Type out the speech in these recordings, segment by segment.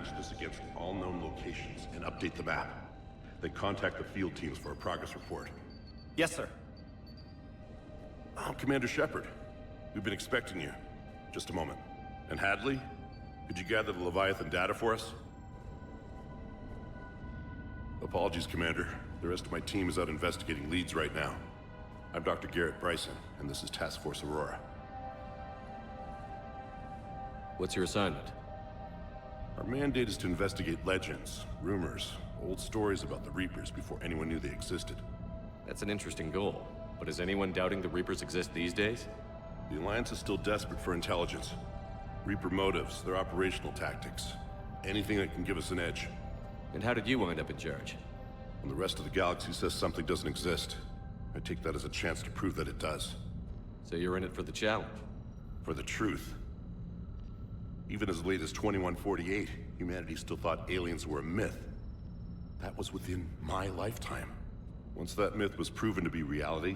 match this against all known locations and update the map. Then contact the field teams for a progress report. Yes, sir. I'm Commander Shepard. We've been expecting you. Just a moment. And Hadley, could you gather the Leviathan data for us? Apologies, Commander. The rest of my team is out investigating leads right now. I'm Dr. Bryson, and this is Task Force Aurora. What's your assignment? Our mandate is to investigate legends, rumors, old stories about the Reapers before anyone knew they existed. That's an interesting goal. But is anyone doubting the Reapers exist these days? The Alliance is still desperate for intelligence. Reaper motives, their operational tactics. Anything that can give us an edge. And how did you wind up in charge? When the rest of the galaxy says something doesn't exist, I take that as a chance to prove that it does. So you're in it for the challenge? For the truth. Even as late as 2148, humanity still thought aliens were a myth. That was within my lifetime. Once that myth was proven to be reality,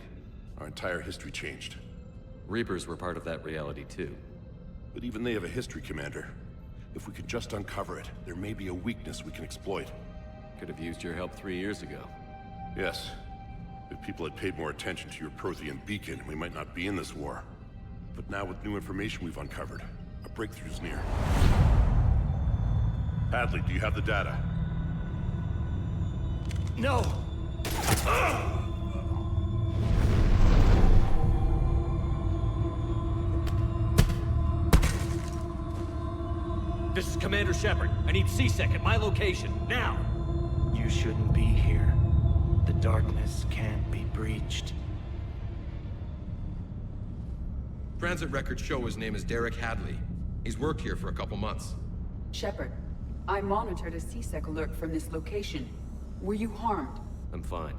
our entire history changed. Reapers were part of that reality too. But even they have a history, Commander. If we could just uncover it, there may be a weakness we can exploit. Could have used your help 3 years ago. Yes. If people had paid more attention to your Prothean beacon, we might not be in this war. But now with new information we've uncovered, a breakthrough's near. Hadley, do you have the data? No! This is Commander Shepard. I need C-Sec at my location, now! You shouldn't be here. The darkness can't be breached. Transit records show his name is Derek Hadley. He's worked here for a couple months. Shepard, I monitored a C-Sec alert from this location. Were you harmed? I'm fine.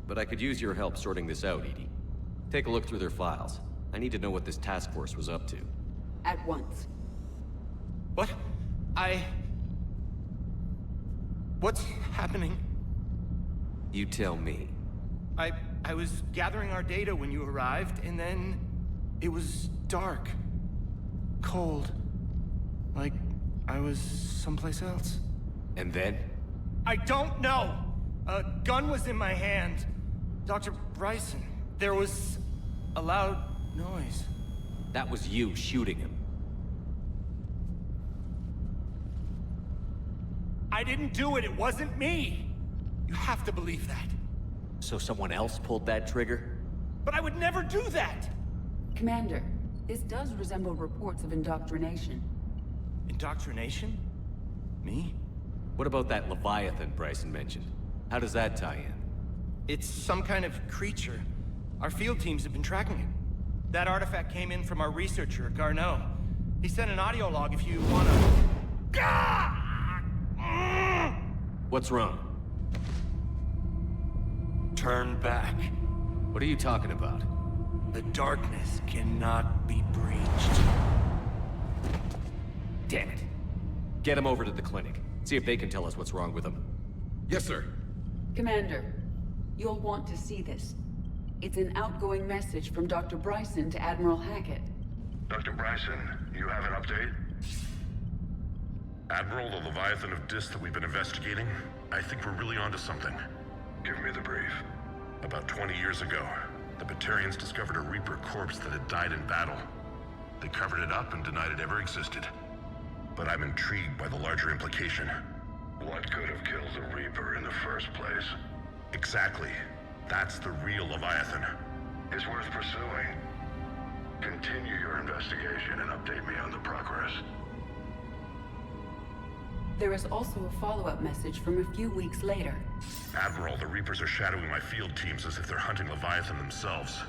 But I could use your help sorting this out, Edie. Take a look through their files. I need to know what this task force was up to. At once. What? What's happening? You tell me. I was gathering our data when you arrived, and then it was dark. Cold. Like I was someplace else. And then? I don't know! A gun was in my hand. Dr. Bryson, there was a loud noise. That was you shooting him. I didn't do it, it wasn't me! You have to believe that. So someone else pulled that trigger? But I would never do that! Commander, this does resemble reports of indoctrination. Indoctrination? Me? What about that Leviathan Bryson mentioned? How does that tie in? It's some kind of creature. Our field teams have been tracking it. That artifact came in from our researcher, Garneau. He sent an audio log if you wanna... What's wrong? Turn back. What are you talking about? The darkness cannot be breached. Damn it. Get him over to the clinic. See if they can tell us what's wrong with him. Yes, sir. Commander, you'll want to see this. It's an outgoing message from Dr. Bryson to Admiral Hackett. Dr. Bryson, you have an update? Admiral, the Leviathan of Dis that we've been investigating, I think we're really onto something. Give me the brief. About 20 years ago, the Batarians discovered a Reaper corpse that had died in battle. They covered it up and denied it ever existed. But I'm intrigued by the larger implication. What could have killed the Reaper in the first place? Exactly. That's the real Leviathan. It's worth pursuing. Continue your investigation and update me on the progress. There is also a follow-up message from a few weeks later. Admiral, the Reapers are shadowing my field teams as if they're hunting Leviathan themselves.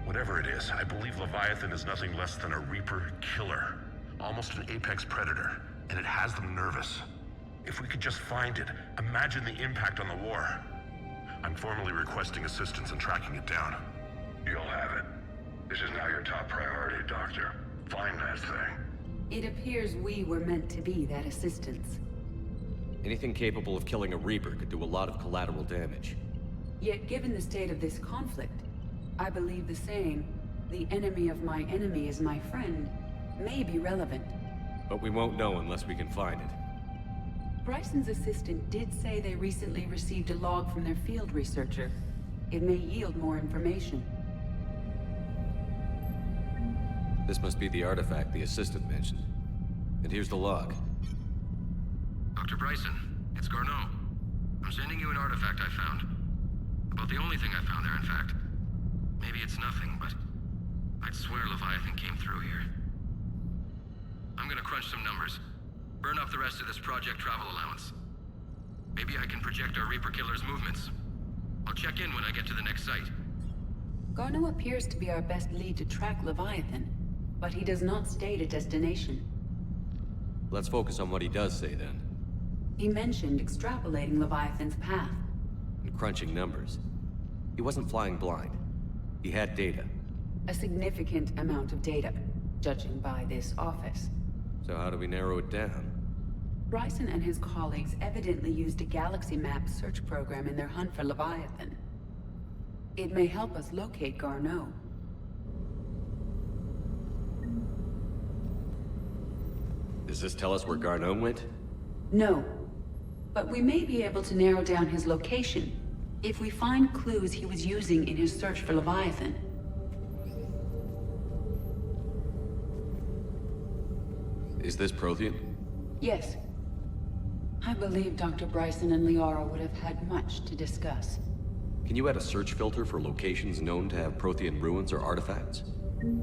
Whatever it is, I believe Leviathan is nothing less than a Reaper killer. Almost an apex predator, and it has them nervous. If we could just find it, imagine the impact on the war. I'm formally requesting assistance in tracking it down. You'll have it. This is now your top priority, Doctor. Find that thing. It appears we were meant to be that assistance. Anything capable of killing a Reaper could do a lot of collateral damage. Yet given the state of this conflict, I believe the saying, "The enemy of my enemy is my friend," may be relevant. But we won't know unless we can find it. Bryson's assistant did say they recently received a log from their field researcher. It may yield more information. This must be the artifact the assistant mentioned. And here's the log. Dr. Bryson, it's Garneau. I'm sending you an artifact I found. About the only thing I found there, in fact. Maybe it's nothing, but I'd swear Leviathan came through here. I'm gonna crunch some numbers. Burn up the rest of this project travel allowance. Maybe I can project our Reaper Killer's movements. I'll check in when I get to the next site. Garneau appears to be our best lead to track Leviathan, but he does not state a destination. Let's focus on what he does say then. He mentioned extrapolating Leviathan's path. And crunching numbers. He wasn't flying blind. He had data. A significant amount of data, judging by this office. So how do we narrow it down? Bryson and his colleagues evidently used a galaxy map search program in their hunt for Leviathan. It may help us locate Garneau. Does this tell us where Garneau went? No. But we may be able to narrow down his location if we find clues he was using in his search for Leviathan. Is this Prothean? Yes. I believe Dr. Bryson and Liara would have had much to discuss. Can you add a search filter for locations known to have Prothean ruins or artifacts?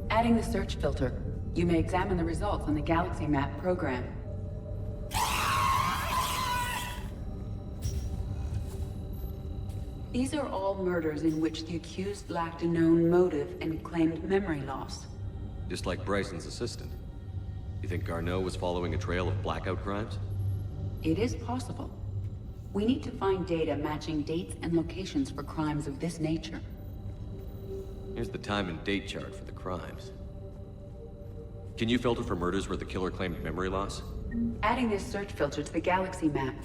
Adding the search filter, you may examine the results on the galaxy map program. These are all murders in which the accused lacked a known motive and claimed memory loss. Just like Bryson's assistant. You think Garneau was following a trail of blackout crimes? It is possible. We need to find data matching dates and locations for crimes of this nature. Here's the time and date chart for the crimes. Can you filter for murders where the killer claimed memory loss? Adding this search filter to the galaxy map.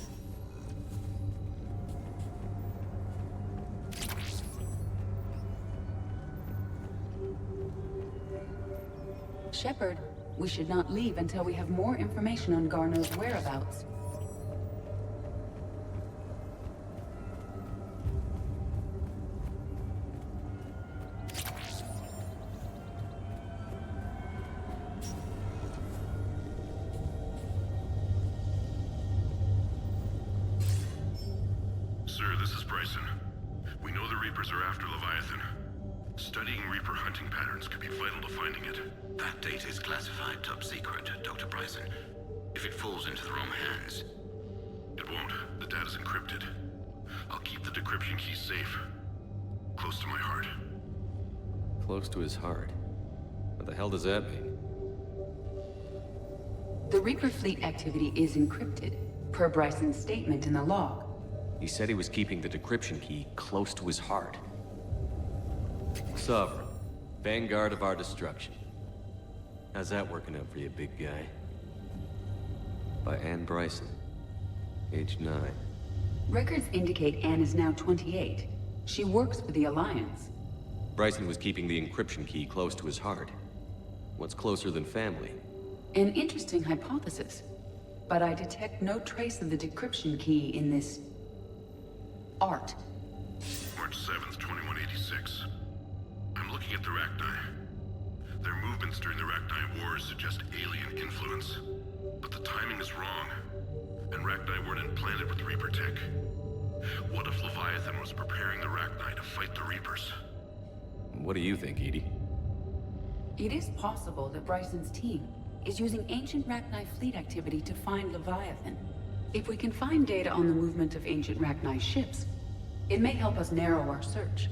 Shepard, we should not leave until we have more information on Garneau's whereabouts. Sir, this is Bryson. We know the Reapers are after Leviathan. Studying Reaper hunting patterns could be vital to finding it. That data is classified top secret, Dr. Bryson. If it falls into the wrong hands... It won't. The data's encrypted. I'll keep the decryption key safe. Close to my heart. Close to his heart. What the hell does that mean? The Reaper fleet activity is encrypted, per Bryson's statement in the log. He said he was keeping the decryption key close to his heart. Sovereign. Vanguard of our destruction. How's that working out for you, big guy? By Anne Bryson. Age 9. Records indicate Anne is now 28. She works for the Alliance. Bryson was keeping the encryption key close to his heart. What's closer than family? An interesting hypothesis. But I detect no trace of the decryption key in this... art. March 7th, 2186. I'm looking at the Rachni. Their movements during the Rachni Wars suggest alien influence. But the timing is wrong. And Rachni weren't implanted with Reaper tech. What if Leviathan was preparing the Rachni to fight the Reapers? What do you think, Edie? It is possible that Bryson's team is using ancient Rachni fleet activity to find Leviathan. If we can find data on the movement of ancient Rachni ships, it may help us narrow our search.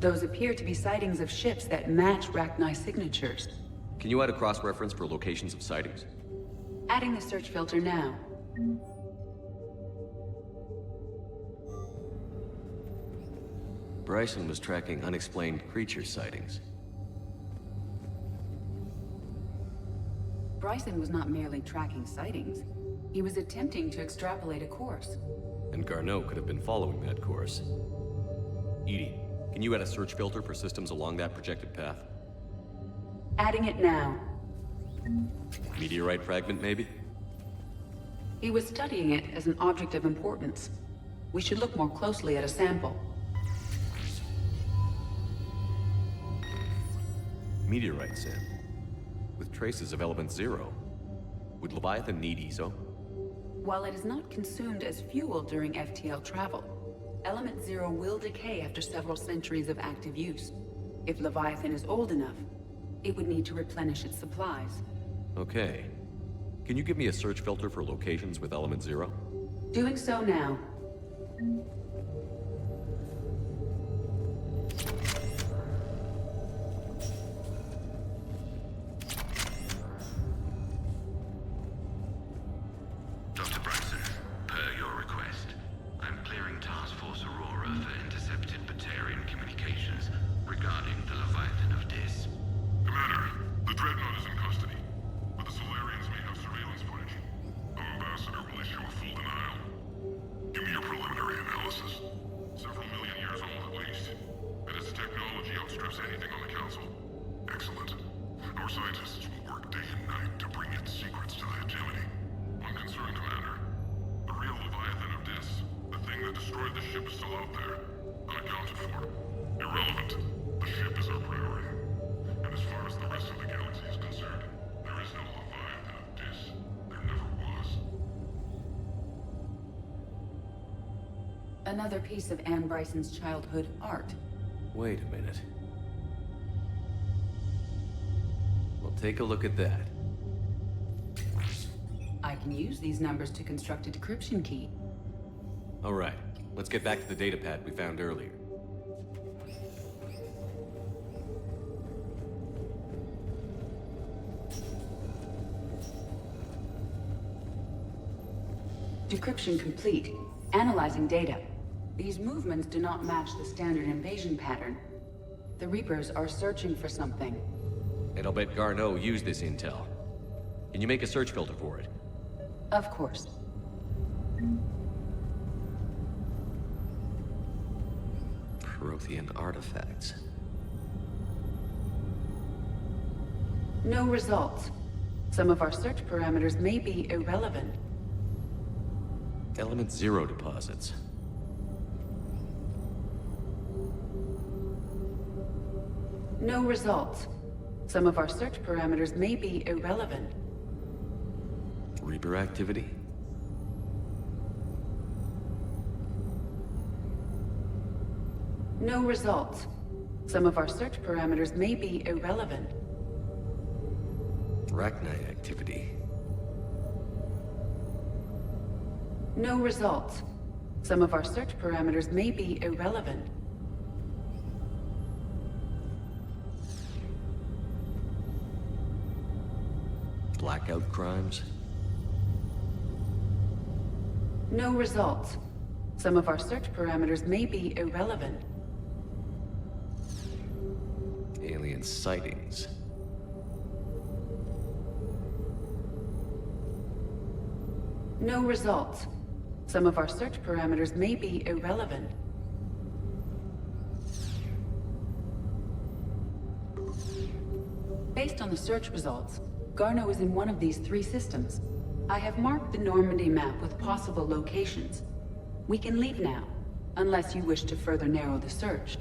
Those appear to be sightings of ships that match Rachni signatures. Can you add a cross-reference for locations of sightings? Adding the search filter now. Bryson was tracking unexplained creature sightings. Bryson was not merely tracking sightings. He was attempting to extrapolate a course. And Garneau could have been following that course. Edie, can you add a search filter for systems along that projected path? Adding it now. Meteorite fragment, maybe? He was studying it as an object of importance. We should look more closely at a sample. Meteorite sample, with traces of element 0. Would Leviathan need ESO? While it is not consumed as fuel during FTL travel, element 0 will decay after several centuries of active use. If Leviathan is old enough, it would need to replenish its supplies. Okay. Can you give me a search filter for locations with element 0? Doing so now. Dr. Bryson, per your request, I'm clearing Task Force Aurora for intercepted Batarian communications regarding the Leviathan of Dis. Commander, the Dreadnought is in custody, but the Solarians may have surveillance footage. Our ambassador will issue a full denial. Give me your preliminary analysis. Several million years old at least, and its technology outstrips anything on the Council. Excellent. Our scientists will work day and night to bring its secrets to the hegemony. One concern, Commander. The real Leviathan of Dis, the thing that destroyed the ship, is still out there, unaccounted for. Irrelevant. The ship is our priority. And as far as the rest of the galaxy is concerned, there is no Leviathan of Dis. There never was. Another piece of Anne Bryson's childhood art. Wait a minute. Well, take a look at that. I can use these numbers to construct a decryption key. All right, let's get back to the data pad we found earlier. Decryption complete. Analyzing data. These movements do not match the standard invasion pattern. The Reapers are searching for something. And I'll bet Garneau used this intel. Can you make a search filter for it? Of course. Prothean artifacts. No results. Some of our search parameters may be irrelevant. Element 0 deposits. No results. Some of our search parameters may be irrelevant. Reaper activity? No results. Some of our search parameters may be irrelevant. Arachnite activity. No results. Some of our search parameters may be irrelevant. Blackout crimes? No results. Some of our search parameters may be irrelevant. Alien sightings. No results. Some of our search parameters may be irrelevant. Based on the search results, Garneau is in one of these three systems. I have marked the Normandy map with possible locations. We can leave now, unless you wish to further narrow the search.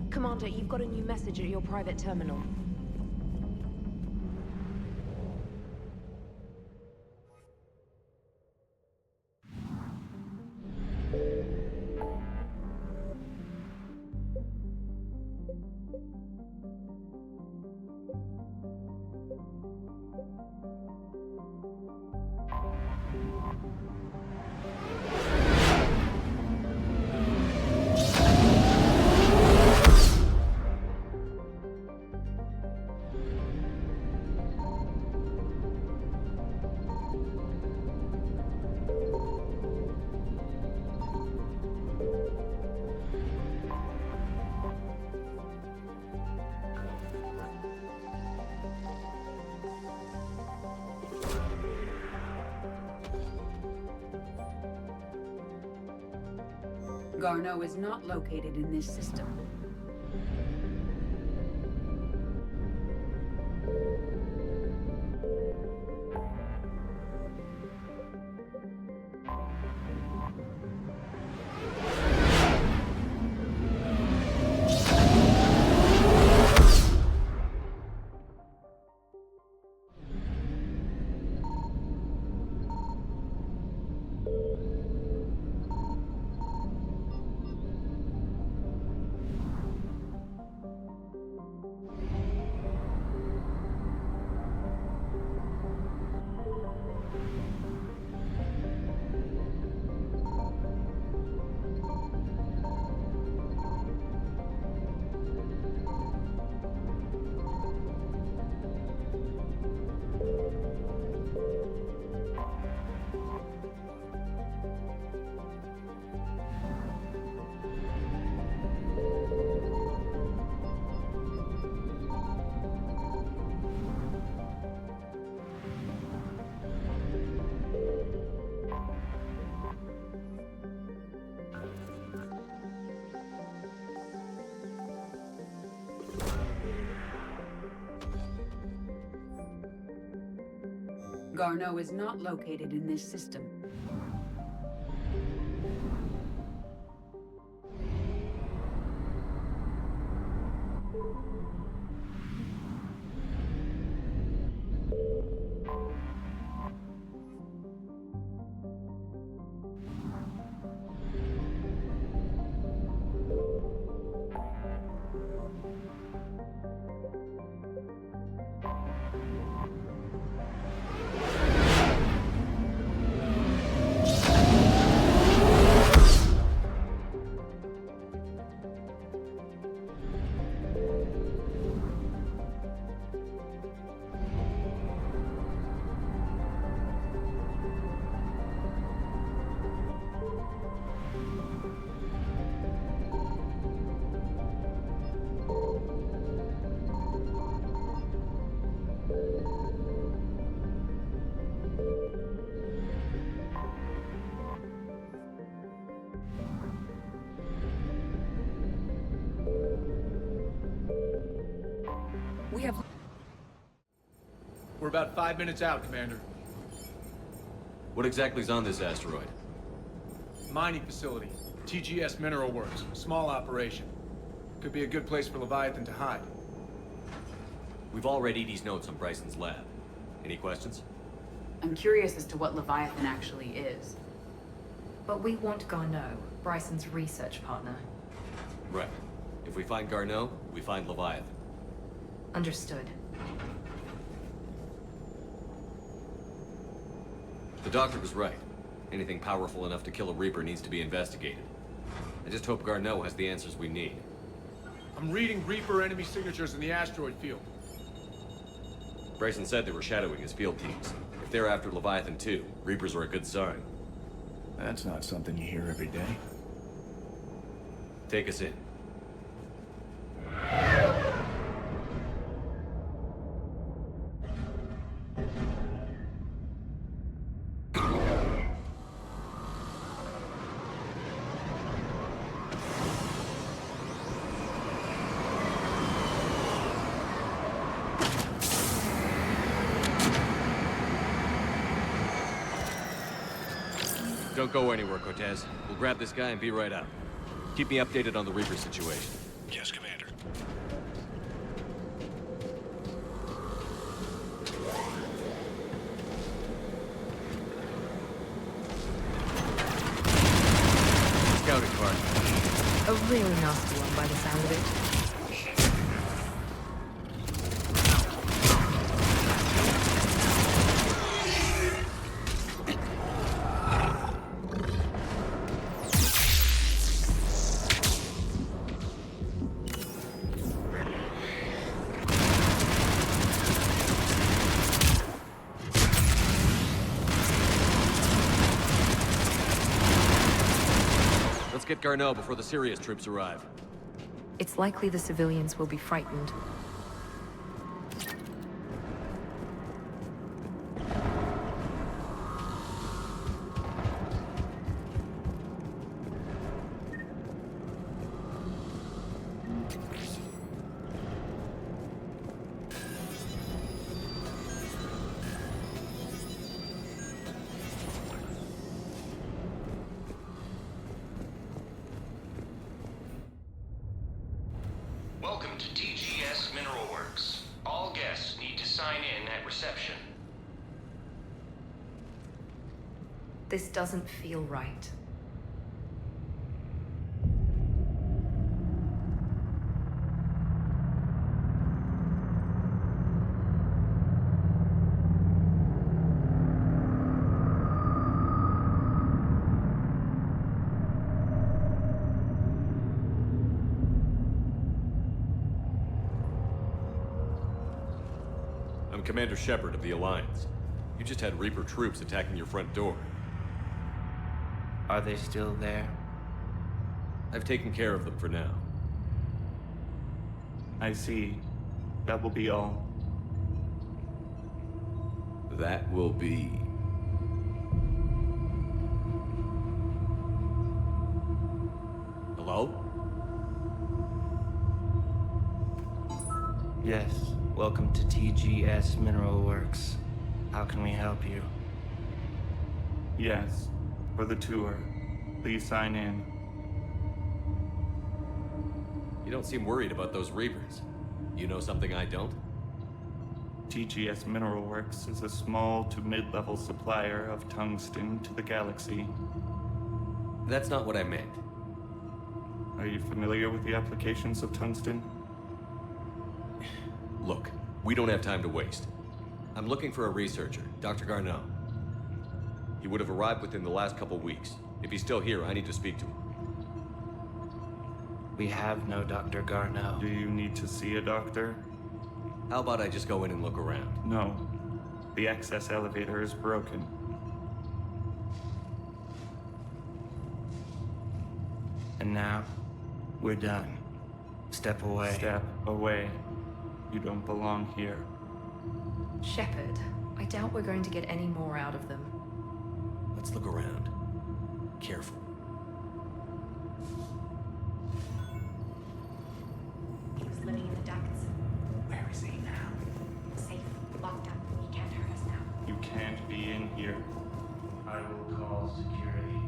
Commander, you've got a new message at your private terminal. Garneau is not located in this system. Garneau is not located in this system. We're about 5 minutes out, Commander. What exactly is on this asteroid? Mining facility. TGS Mineral Works. Small operation. Could be a good place for Leviathan to hide. We've all read Edie's notes on Bryson's lab. Any questions? I'm curious as to what Leviathan actually is. But we want Garneau, Bryson's research partner. Right. If we find Garneau, we find Leviathan. Understood. The doctor was right. Anything powerful enough to kill a Reaper needs to be investigated. I just hope Garneau has the answers we need. I'm reading Reaper enemy signatures in the asteroid field. Bryson said they were shadowing his field teams. If they're after Leviathan too, Reapers are a good sign. That's not something you hear every day. Take us in. Don't go anywhere, Cortez. We'll grab this guy and be right out. Keep me updated on the Reaper situation. Yes, Commander. Scouting party. A really nasty one by the sound of it. Get Garneau before the serious troops arrive. It's likely the civilians will be frightened. Welcome to TGS Mineral Works. All guests need to sign in at reception. This doesn't feel right. I'm Commander Shepard of the Alliance. You just had Reaper troops attacking your front door. Are they still there? I've taken care of them for now. I see. That will be all. That will be... Hello? Yes. Welcome to TGS Mineral Works. How can we help you? Yes. For the tour. Please sign in. You don't seem worried about those Reapers. You know something I don't? TGS Mineral Works is a small to mid-level supplier of tungsten to the galaxy. That's not what I meant. Are you familiar with the applications of tungsten? Look, we don't have time to waste. I'm looking for a researcher, Dr. Garneau. He would have arrived within the last couple weeks. If he's still here, I need to speak to him. We have no Dr. Garneau. Do you need to see a doctor? How about I just go in and look around? No. The access elevator is broken. And now, we're done. Step away. Step away. You don't belong here. Shepard, I doubt we're going to get any more out of them. Let's look around. Careful. He was living in the ducts. Where is he now? Safe, locked up. He can't hurt us now. You can't be in here. I will call security.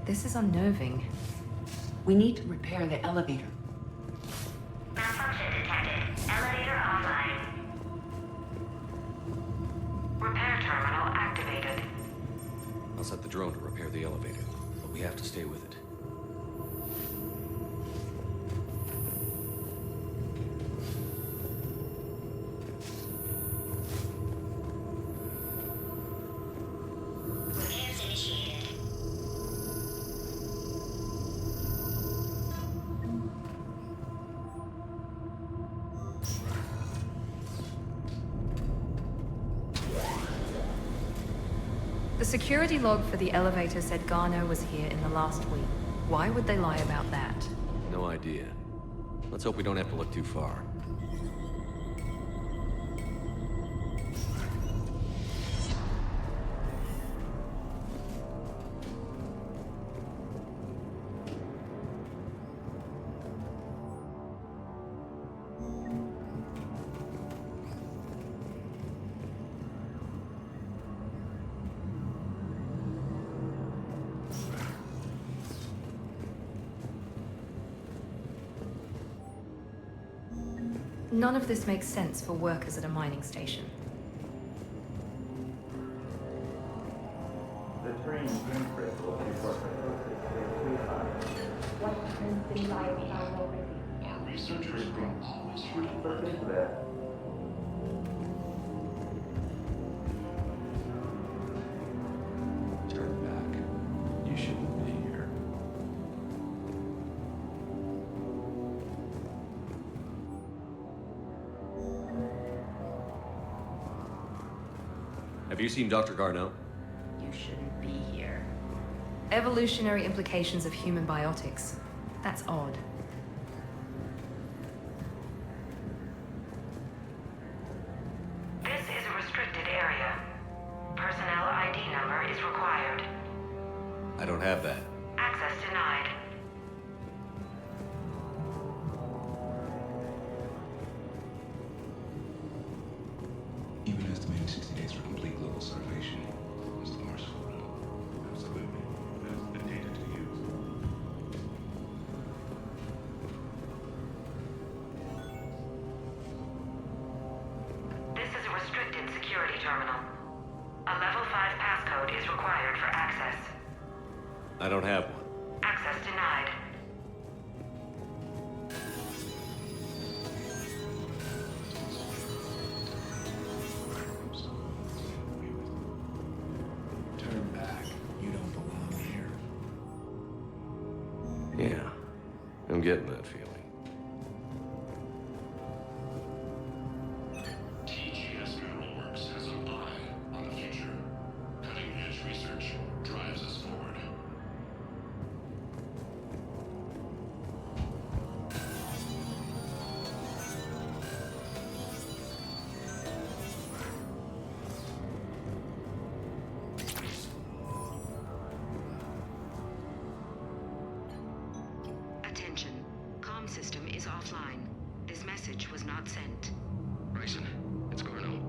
This is unnerving. We need to repair the elevator. Malfunction detected. Elevator offline. Repair terminal activated. I'll set the drone to repair the elevator, but we have to stay with it. Repairs initiated. The security log for the elevator said Garneau was here in the last week. Why would they lie about that? No idea. Let's hope we don't have to look too far. None of this makes sense for workers at a mining station. The train in critical Our researchers bring always here. Turn back. You shouldn't be here. Have you seen Dr. Garneau? You shouldn't be here. Evolutionary implications of human biotics. That's odd. This is a restricted area. Personnel ID number is required. I don't have that. Access denied. Even estimating 60 days for complete global starvation is the Mars photo. security terminal. A level 5 passcode is required for access. I don't have one. Access denied. Turn back. You don't belong here. Yeah, I'm getting that feeling. TGS Mineral Works has an eye on the future. Cutting-edge research drives us forward. Attention. Comm system is offline. This message was not sent. Bryson, it's Garneau.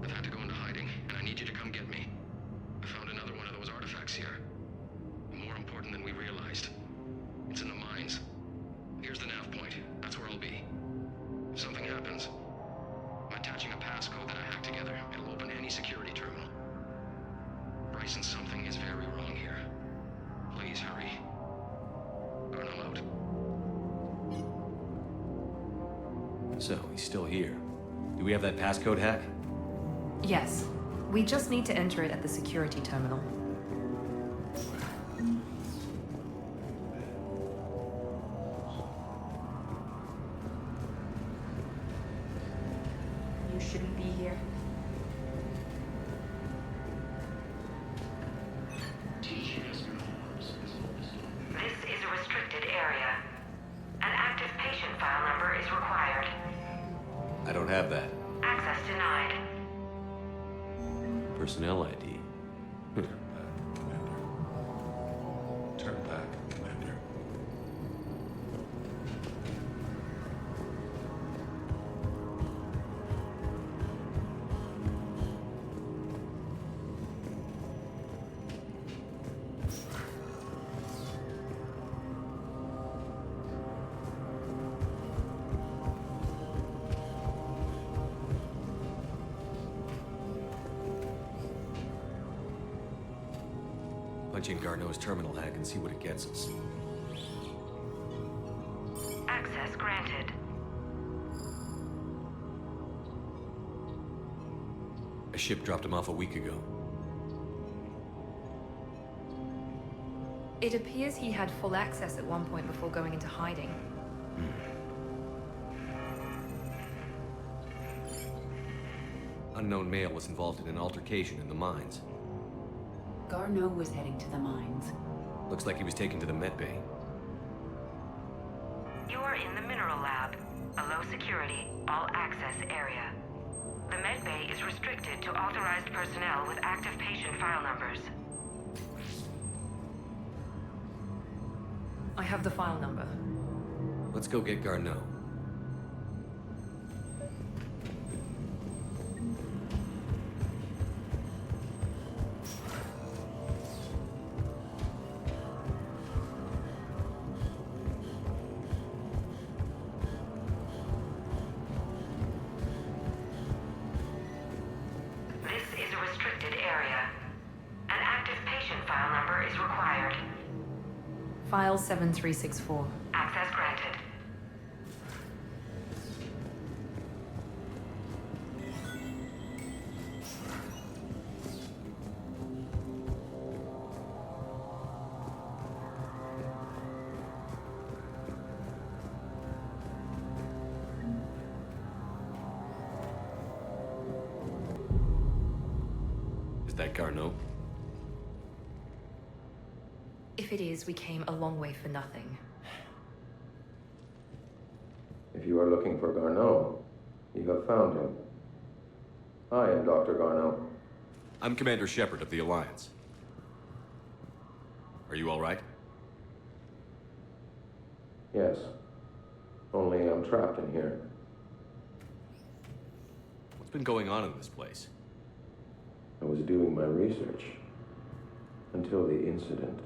I've had to go into hiding, and I need you to come get me. I found another one of those artifacts here. More important than we realized. It's in the mines. Here's the nav point. That's where I'll be. If something happens, I'm attaching a passcode that I hacked together. It'll open any security terminal. Bryson, something is very wrong here. Please hurry. Garneau out. So, he's still here. Do we have that passcode hack? Yes. We just need to enter it at the security terminal. You shouldn't be here. TGS Mineral Works is This is a restricted area. An active patient file number is required. I don't have that. Access denied. Personnel ID. Turn back, Commander. Punch in Garneau's terminal hack and see what it gets us. Access granted. A ship dropped him off a week ago. It appears he had full access at one point before going into hiding. Unknown male was involved in an altercation in the mines. Garneau was heading to the mines. Looks like he was taken to the med bay. You are in the mineral lab, a low security, all access area. The med bay is restricted to authorized personnel with active patient file numbers. I have the file number. Let's go get Garneau. This is a restricted area. An active patient file number is required. File 7364. Access granted. Is that Garneau? If it is, we came a long way for nothing. If you are looking for Garneau, you have found him. I am Dr. Garneau. I'm Commander Shepard of the Alliance. Are you all right? Yes. Only I'm trapped in here. What's been going on in this place? I was doing my research until the incident.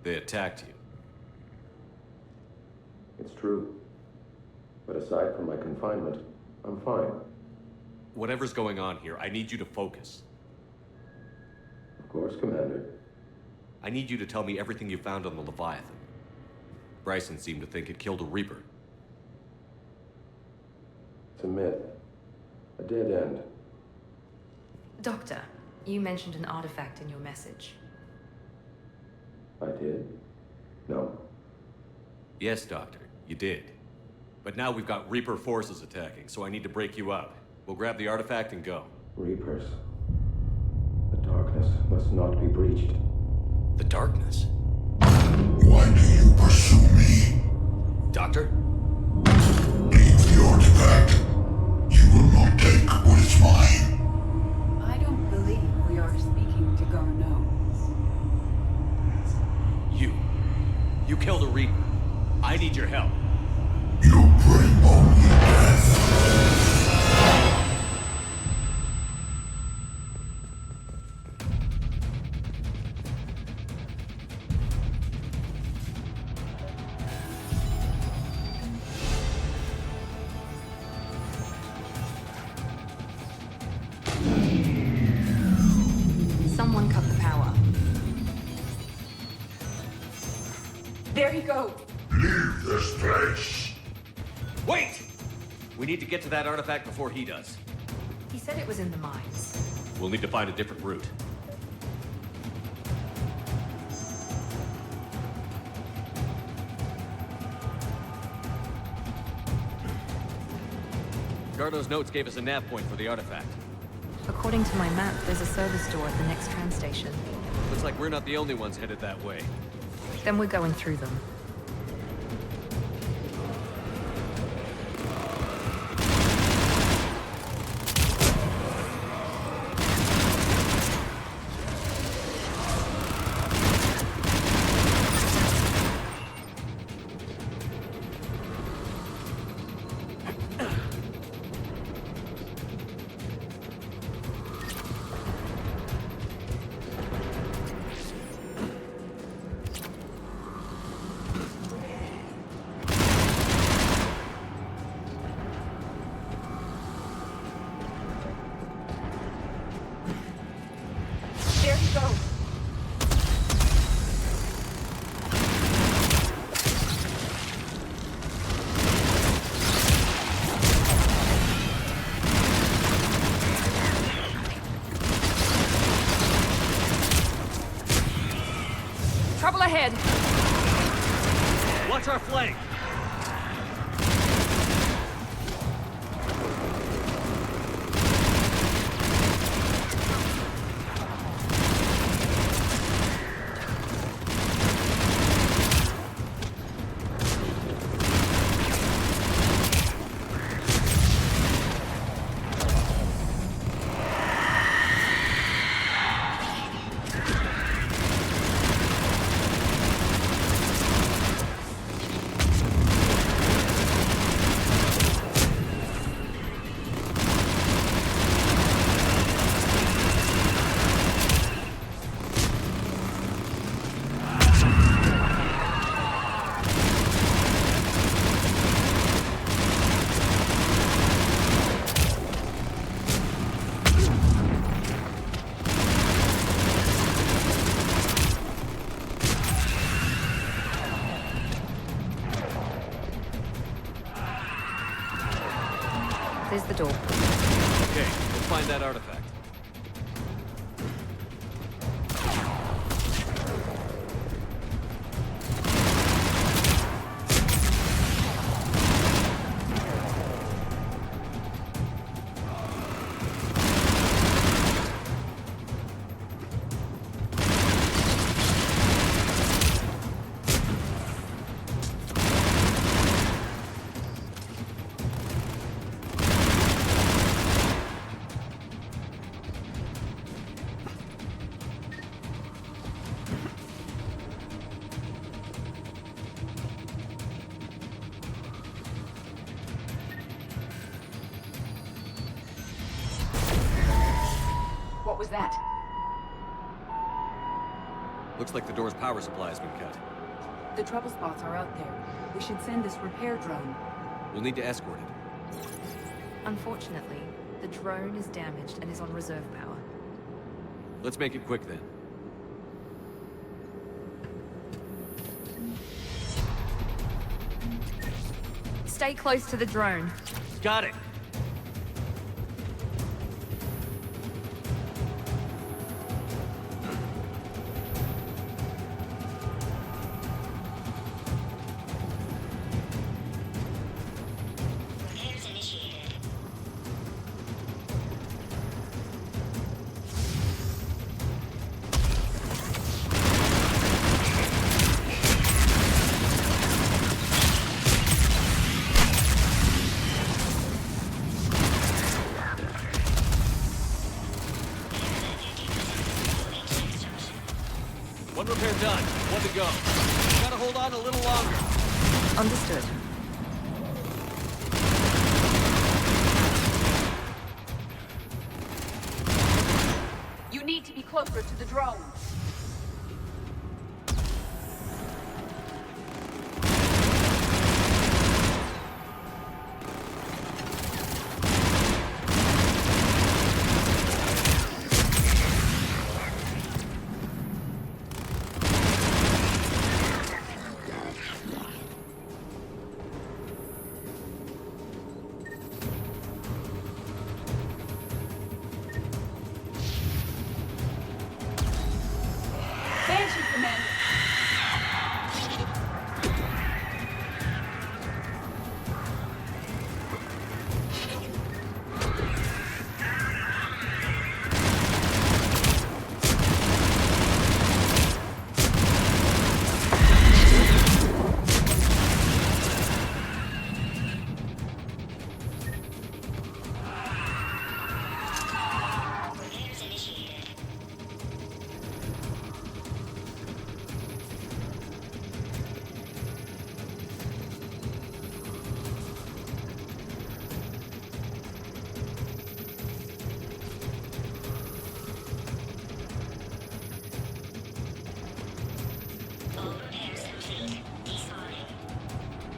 They attacked you. It's true. But aside from my confinement, I'm fine. Whatever's going on here, I need you to focus. Of course, Commander. I need you to tell me everything you found on the Leviathan. Bryson seemed to think it killed a Reaper. It's a myth. A dead end. Doctor, you mentioned an artifact in your message. I did? No. Yes, Doctor, you did. But now we've got Reaper forces attacking, so I need to break you out. We'll grab the artifact and go. Reapers. The darkness must not be breached. The darkness? Why do you pursue me? Doctor? Leave the artifact. You will not take what is mine. I don't believe we are speaking to Garneau. You killed a Reaper. I need your help. You bring only death. Someone cut the power. There he goes. Leave this place. Wait! We need to get to that artifact before he does. He said it was in the mines. We'll need to find a different route. Garneau's notes gave us a nav point for the artifact. According to my map, there's a service door at the next tram station. Looks like we're not the only ones headed that way. Then we're going through them. Trouble ahead. Watch our flank. There's the door. Okay, we'll find that artifact. What was that? Looks like the door's power supply has been cut. The trouble spots are out there. We should send this repair drone. We'll need to escort it. Unfortunately, The drone is damaged and is on reserve power. Let's make it quick then. Stay close to the drone. Got it. One repair done. One to go. Gotta hold on a little longer. Understood. You need to be closer to the drone.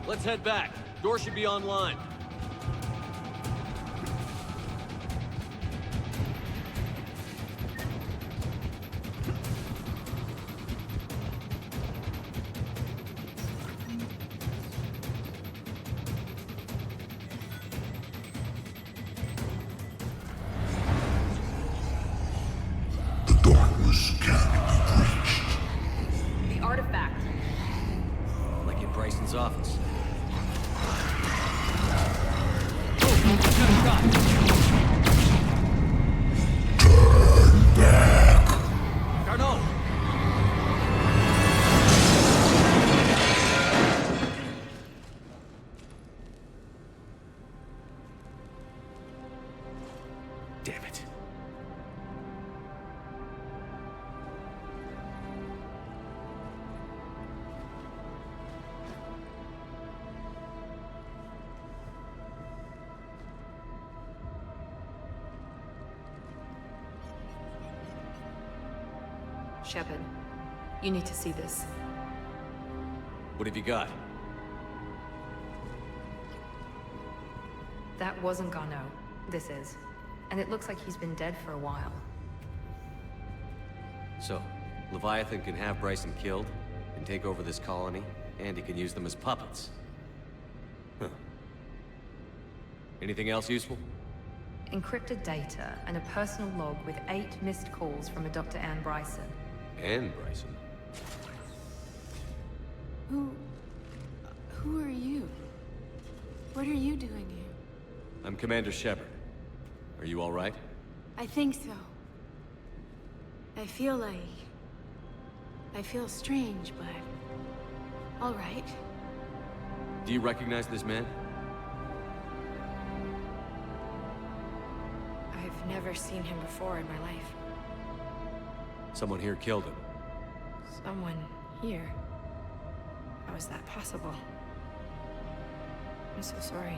Let's head back. Door should be online. The darkness can't be breached. The artifact. Like in Bryson's office. Turn back. Garneau! Damn it. Shepard, you need to see this. What have you got? That wasn't Garneau. This is. And it looks like he's been dead for a while. So, Leviathan can have Bryson killed, and take over this colony, and he can use them as puppets. Huh. Anything else useful? Encrypted data and a personal log with 8 missed calls from a Dr. Ann Bryson. Ann Bryson? Who are you? What are you doing here? I'm Commander Shepard. Are you all right? I think so. I feel strange, but... all right. Do you recognize this man? I've never seen him before in my life. Someone here killed him. Someone here? How is that possible? I'm so sorry.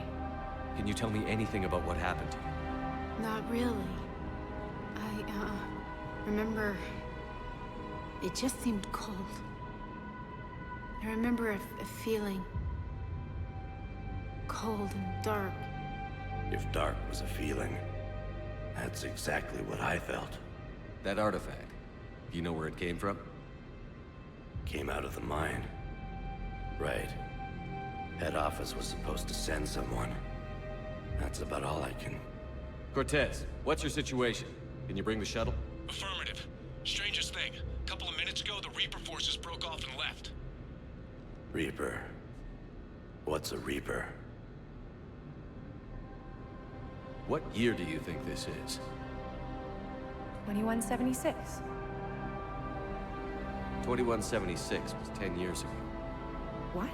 Can you tell me anything about what happened to you? Not really. I, remember... it just seemed cold. I remember a feeling... cold and dark. If dark was a feeling, That's exactly what I felt. That artifact, do you know where it came from? Came out of the mine. Right. Head office was supposed to send someone. That's about all I can... Cortez, what's your situation? Can you bring the shuttle? Affirmative. Strangest thing. A couple of minutes ago, the Reaper forces broke off and left. Reaper. What's a Reaper? What year do you think this is? 2176. 2176 was 10 years ago. What?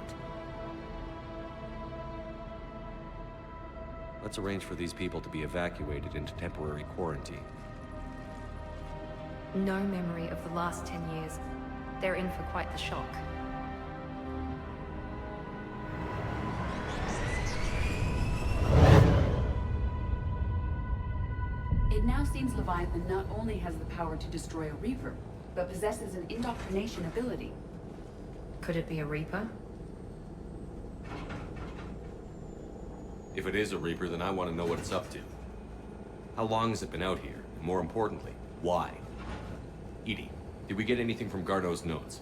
Let's arrange for these people to be evacuated into temporary quarantine. No memory of the last 10 years. They're in for quite the shock. It now seems Leviathan not only has the power to destroy a Reaper, but possesses an indoctrination ability. Could it be a Reaper? If it is a Reaper, then I want to know what it's up to. How long has it been out here? And more importantly, why? Edie, did we get anything from Garneau's notes?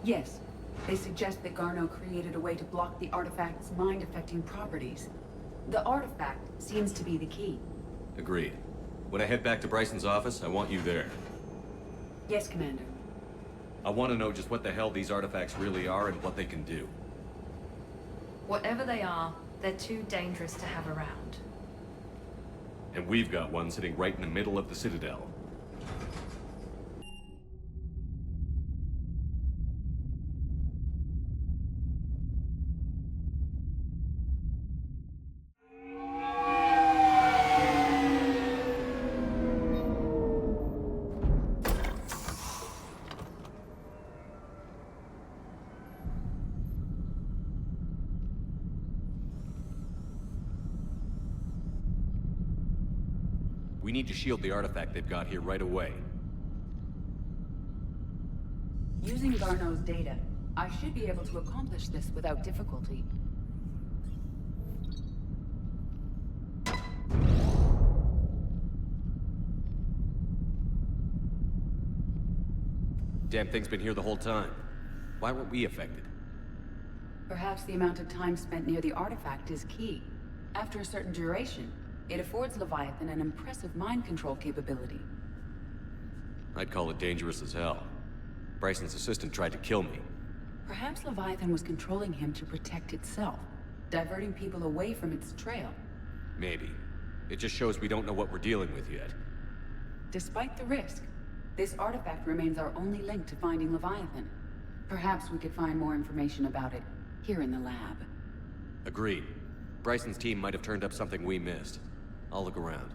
Yes. They suggest that Garneau created a way to block the artifact's mind-affecting properties. The artifact seems to be the key. Agreed. When I head back to Bryson's office, I want you there. Yes, Commander. I want to know just what the hell these artifacts really are and what they can do. Whatever they are, they're too dangerous to have around. And we've got one sitting right in the middle of the Citadel. We need to shield the artifact they've got here right away. Using Garneau's data, I should be able to accomplish this without difficulty. Damn thing's been here the whole time. Why weren't we affected? Perhaps the amount of time spent near the artifact is key. After a certain duration, it affords Leviathan an impressive mind control capability. I'd call it dangerous as hell. Bryson's assistant tried to kill me. Perhaps Leviathan was controlling him to protect itself, diverting people away from its trail. Maybe. It just shows we don't know what we're dealing with yet. Despite the risk, this artifact remains our only link to finding Leviathan. Perhaps we could find more information about it here in the lab. Agreed. Bryson's team might have turned up something we missed. I'll look around.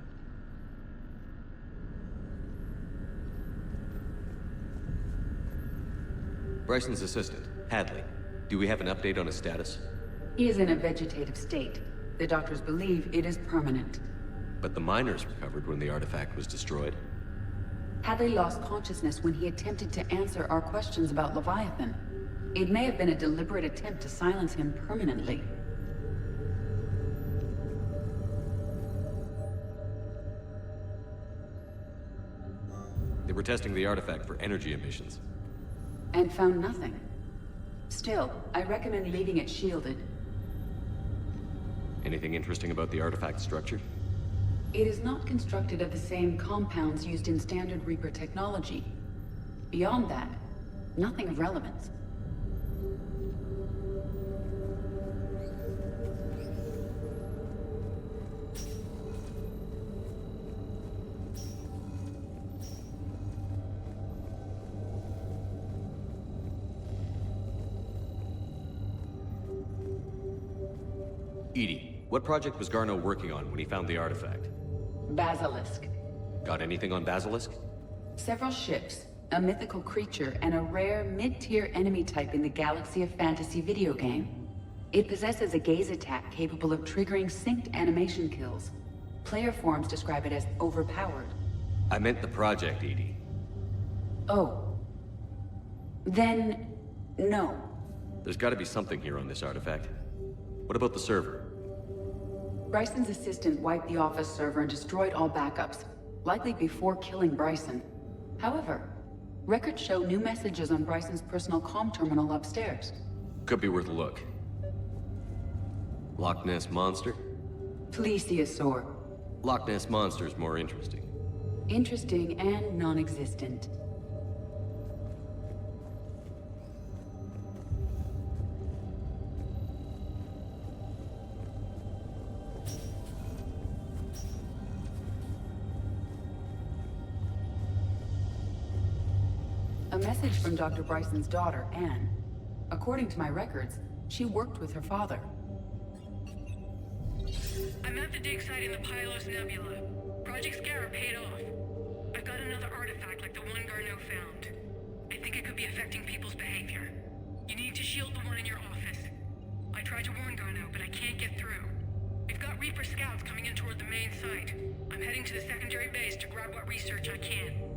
Bryson's assistant, Hadley. Do we have an update on his status? He is in a vegetative state. The doctors believe it is permanent. But the miners recovered when the artifact was destroyed. Hadley lost consciousness when he attempted to answer our questions about Leviathan. It may have been a deliberate attempt to silence him permanently. They were testing the artifact for energy emissions. And found nothing. Still, I recommend leaving it shielded. Anything interesting about the artifact structure? It is not constructed of the same compounds used in standard Reaper technology. Beyond that, nothing of relevance. Edie, what project was Garneau working on when he found the artifact? Basilisk. Got anything on Basilisk? Several ships, a mythical creature, and a rare mid-tier enemy type in the Galaxy of Fantasy video game. It possesses a gaze attack capable of triggering synced animation kills. Player forums describe it as overpowered. I meant the project, Edie. Oh. Then, no. There's gotta be something here on this artifact. What about the server? Bryson's assistant wiped the office server and destroyed all backups, likely before killing Bryson. However, records show new messages on Bryson's personal comm terminal upstairs. Could be worth a look. Loch Ness Monster? Plesiosaur. Loch Ness Monster's more interesting. Interesting and non-existent. A message from Dr. Bryson's daughter, Anne. According to my records, she worked with her father. I'm at the dig site in the Pylos Nebula. Project Scarab paid off. I've got another artifact like the one Garneau found. I think it could be affecting people's behavior. You need to shield the one in your office. I tried to warn Garneau, but I can't get through. We've got Reaper scouts coming in toward the main site. I'm heading to the secondary base to grab what research I can.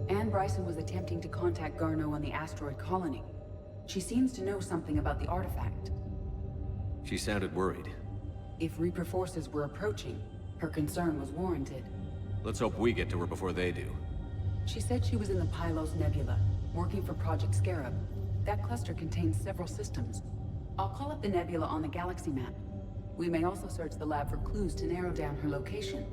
Anne Bryson was attempting to contact Garneau on the asteroid colony. She seems to know something about the artifact. She sounded worried. If Reaper forces were approaching, her concern was warranted. Let's hope we get to her before they do. She said she was in the Pylos Nebula, working for Project Scarab. That cluster contains several systems. I'll call up the nebula on the galaxy map. We may also search the lab for clues to narrow down her location.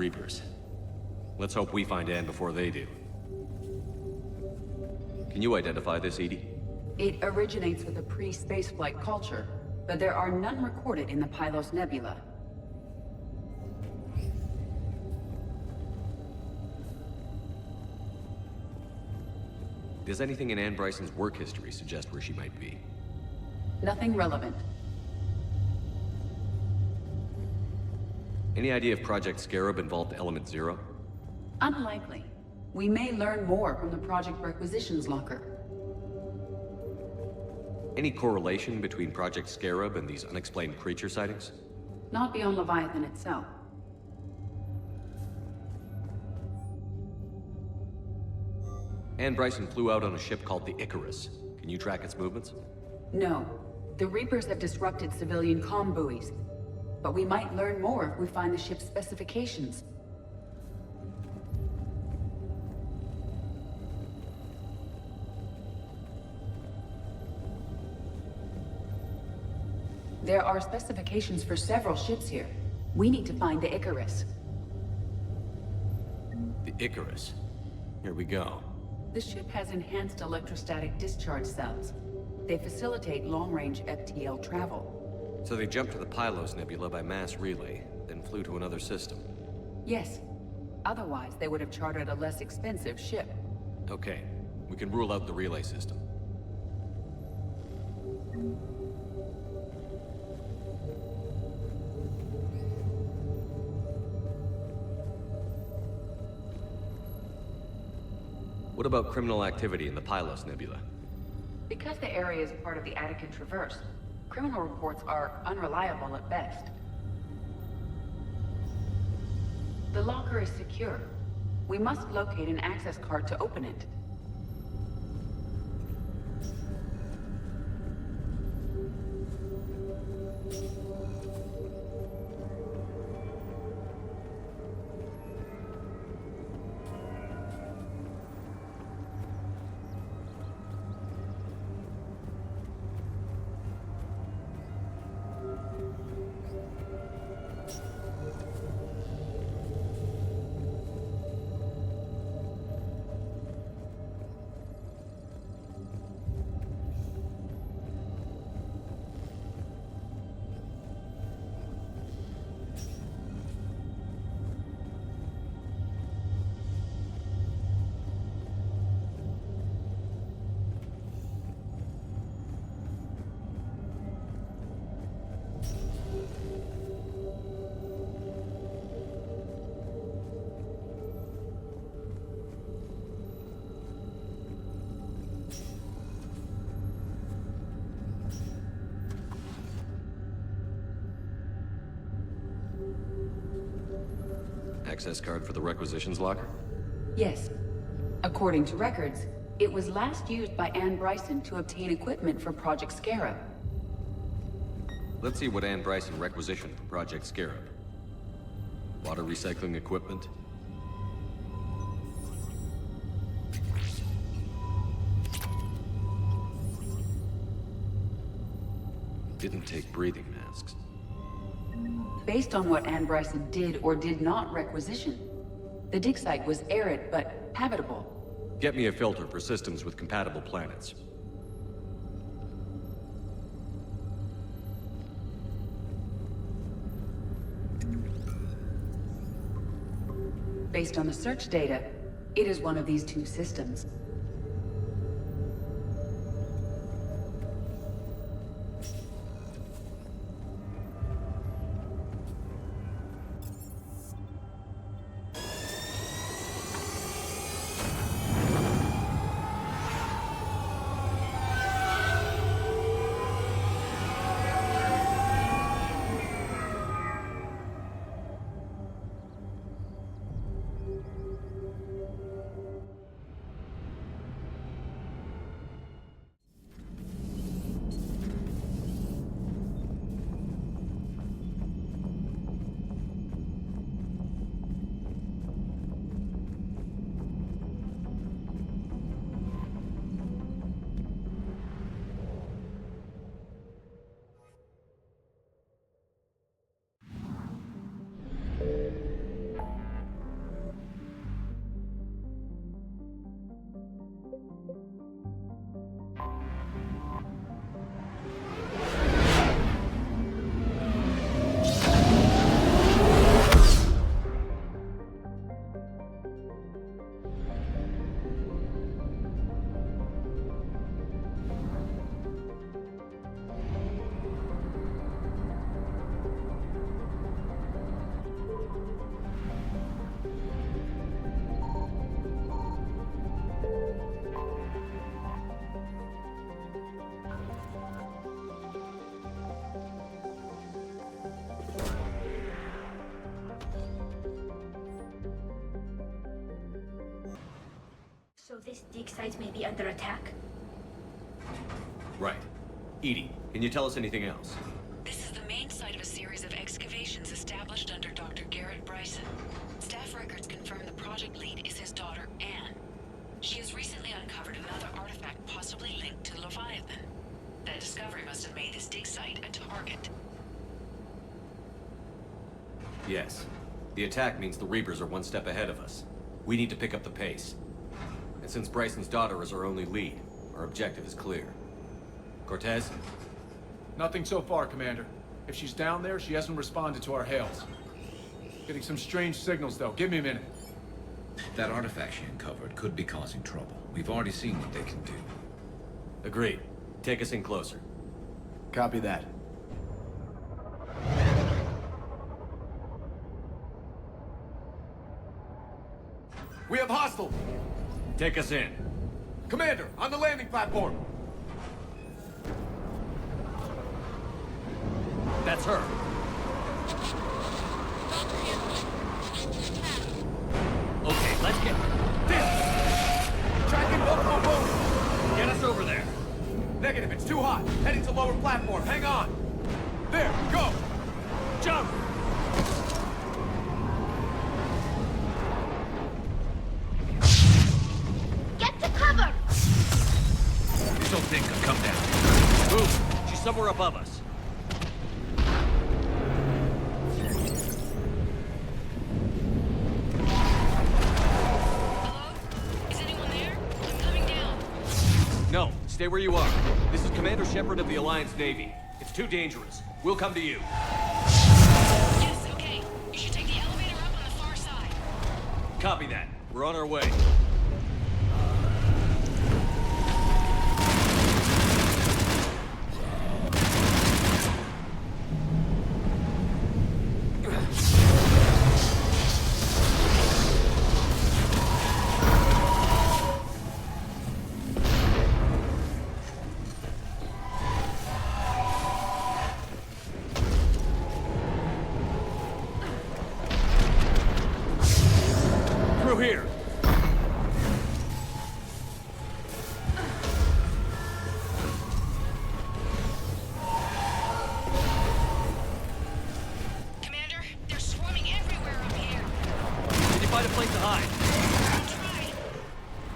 Reapers. Let's hope we find Anne before they do. Can you identify this, Edie? It originates with a pre-spaceflight culture, but there are none recorded in the Pylos Nebula. Does anything in Anne Bryson's work history suggest where she might be? Nothing relevant. Any idea if Project Scarab involved Element Zero? Unlikely. We may learn more from the Project Requisitions Locker. Any correlation between Project Scarab and these unexplained creature sightings? Not beyond Leviathan itself. Anne Bryson flew out on a ship called the Icarus. Can you track its movements? No. The Reapers have disrupted civilian comm buoys. But we might learn more if we find the ship's specifications. There are specifications for several ships here. We need to find the Icarus. The Icarus? Here we go. The ship has enhanced electrostatic discharge cells. They facilitate long-range FTL travel. So they jumped to the Pylos Nebula by mass relay, then flew to another system. Yes. Otherwise, they would have chartered a less expensive ship. Okay. We can rule out the relay system. What about criminal activity in the Pylos Nebula? Because the area is part of the Attica Traverse, criminal reports are unreliable at best. The locker is secure. We must locate an access card to open it. access card for the requisitions locker? Yes. According to records, it was last used by Anne Bryson to obtain equipment for Project Scarab. Let's see what Anne Bryson requisitioned for Project Scarab. Water recycling equipment. Didn't take breathing masks. Based on what Anne Bryson did or did not requisition, the dig site was arid but habitable. Get me a filter for systems with compatible planets. Based on the search data, it is one of these two systems. So this dig site may be under attack? Right. Edie, can you tell us anything else? This is the main site of a series of excavations established under Dr. Garrett Bryson. Staff records confirm the project lead is his daughter, Anne. She has recently uncovered another artifact possibly linked to Leviathan. That discovery must have made this dig site a target. Yes. The attack means the Reapers are one step ahead of us. We need to pick up the pace. And since Bryson's daughter is our only lead, our objective is clear. Cortez? Nothing so far, Commander. If she's down there, she hasn't responded to our hails. Getting some strange signals, though. Give me a minute. That artifact she uncovered could be causing trouble. We've already seen what they can do. Agreed. Take us in closer. Copy that. We have hostile! Take us in. Commander, on the landing platform! That's her. Okay, let's get... Tracking multiple boats! Get us over there. Negative, it's too hot. Heading to lower platform. Hang on. There, go! Jump! Get to cover! This old thing could come down. Move! She's somewhere above us. No, stay where you are. This is Commander Shepard of the Alliance Navy. It's too dangerous. We'll come to you. Yes, okay. You should take the elevator up on the far side. Copy that. We're on our way.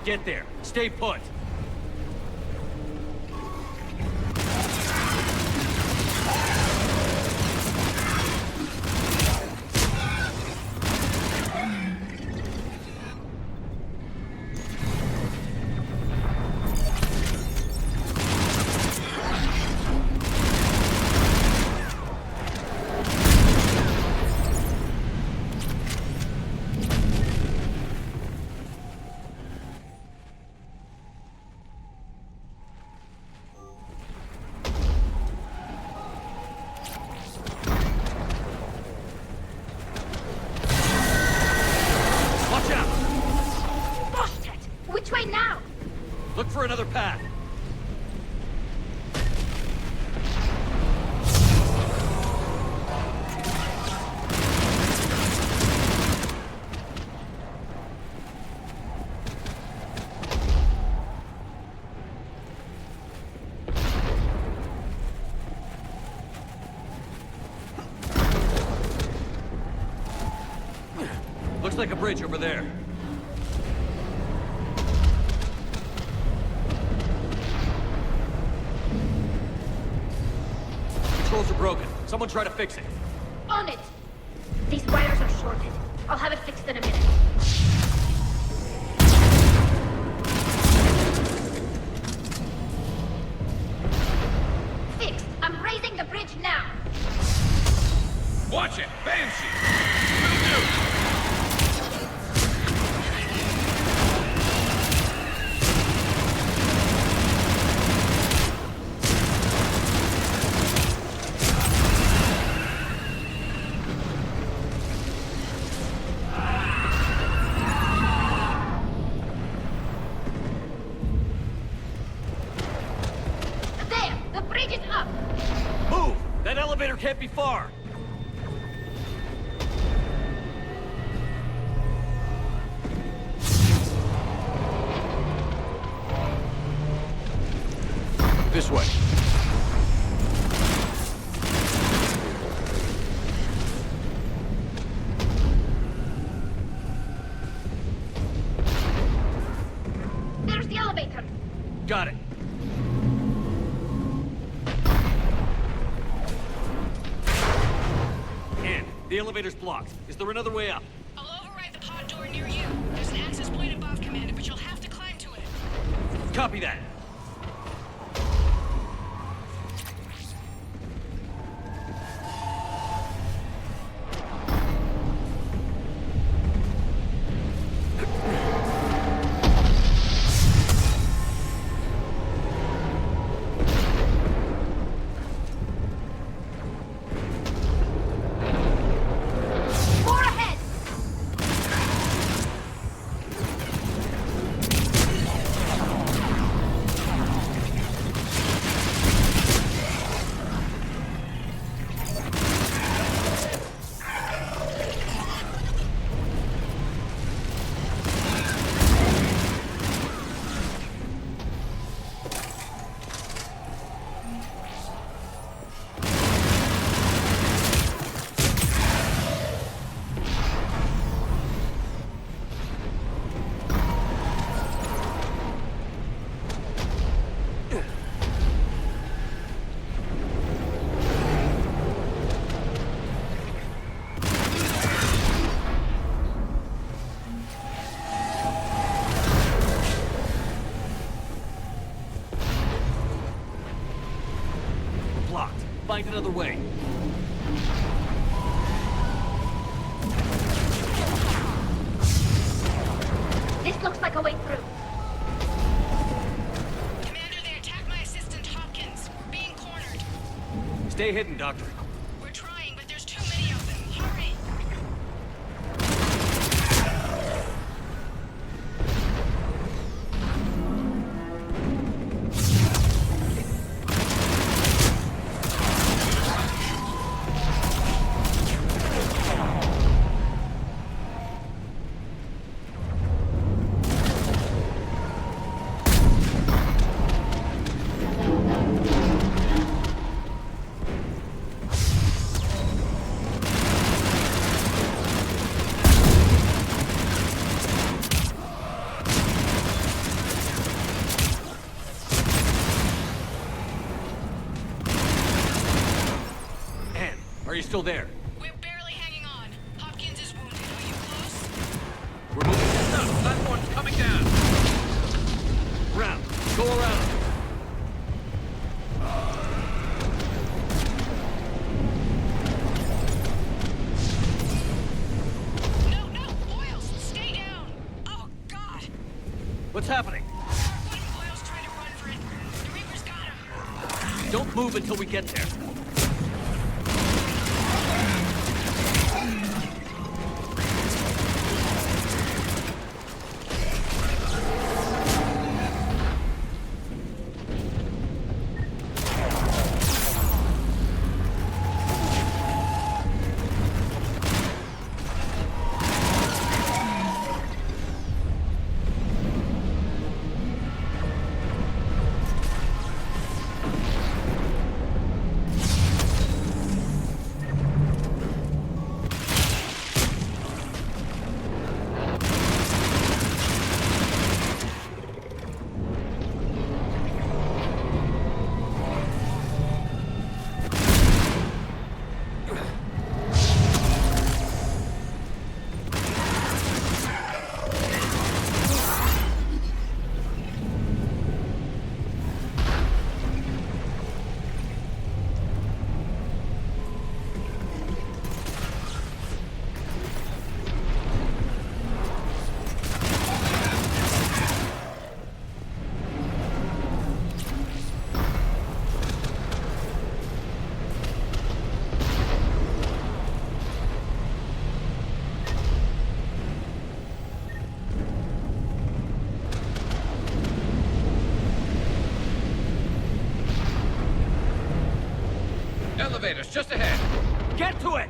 get there. Stay put. Look for another path. Looks like a bridge over there. Controls are broken. Someone try to fix it. On it! These wires are shorted. I'll have it fixed in a minute. Fixed! I'm raising the bridge now! Watch it! Banshee! Will do! Can't be far. This way. There's the elevator. Got it. The elevator's blocked. Is there another way up? I'll override the pod door near you. There's an access point above, Commander, but you'll have to climb to it. Copy that. Find another way. This looks like a way through. Commander, they attacked my assistant, Hopkins. We're being cornered. Stay hidden, Doctor. We're trying, but there's too many of them. Hurry! still there? We're barely hanging on. Hopkins is wounded. Are you close? We're moving this up. Platform's coming down. Round. Go around. No, Boyles, stay down. Oh, God. What's happening? Boyles trying to run for it. The Reaper's got him. Don't move until we get there. Elevators, just ahead. Get to it!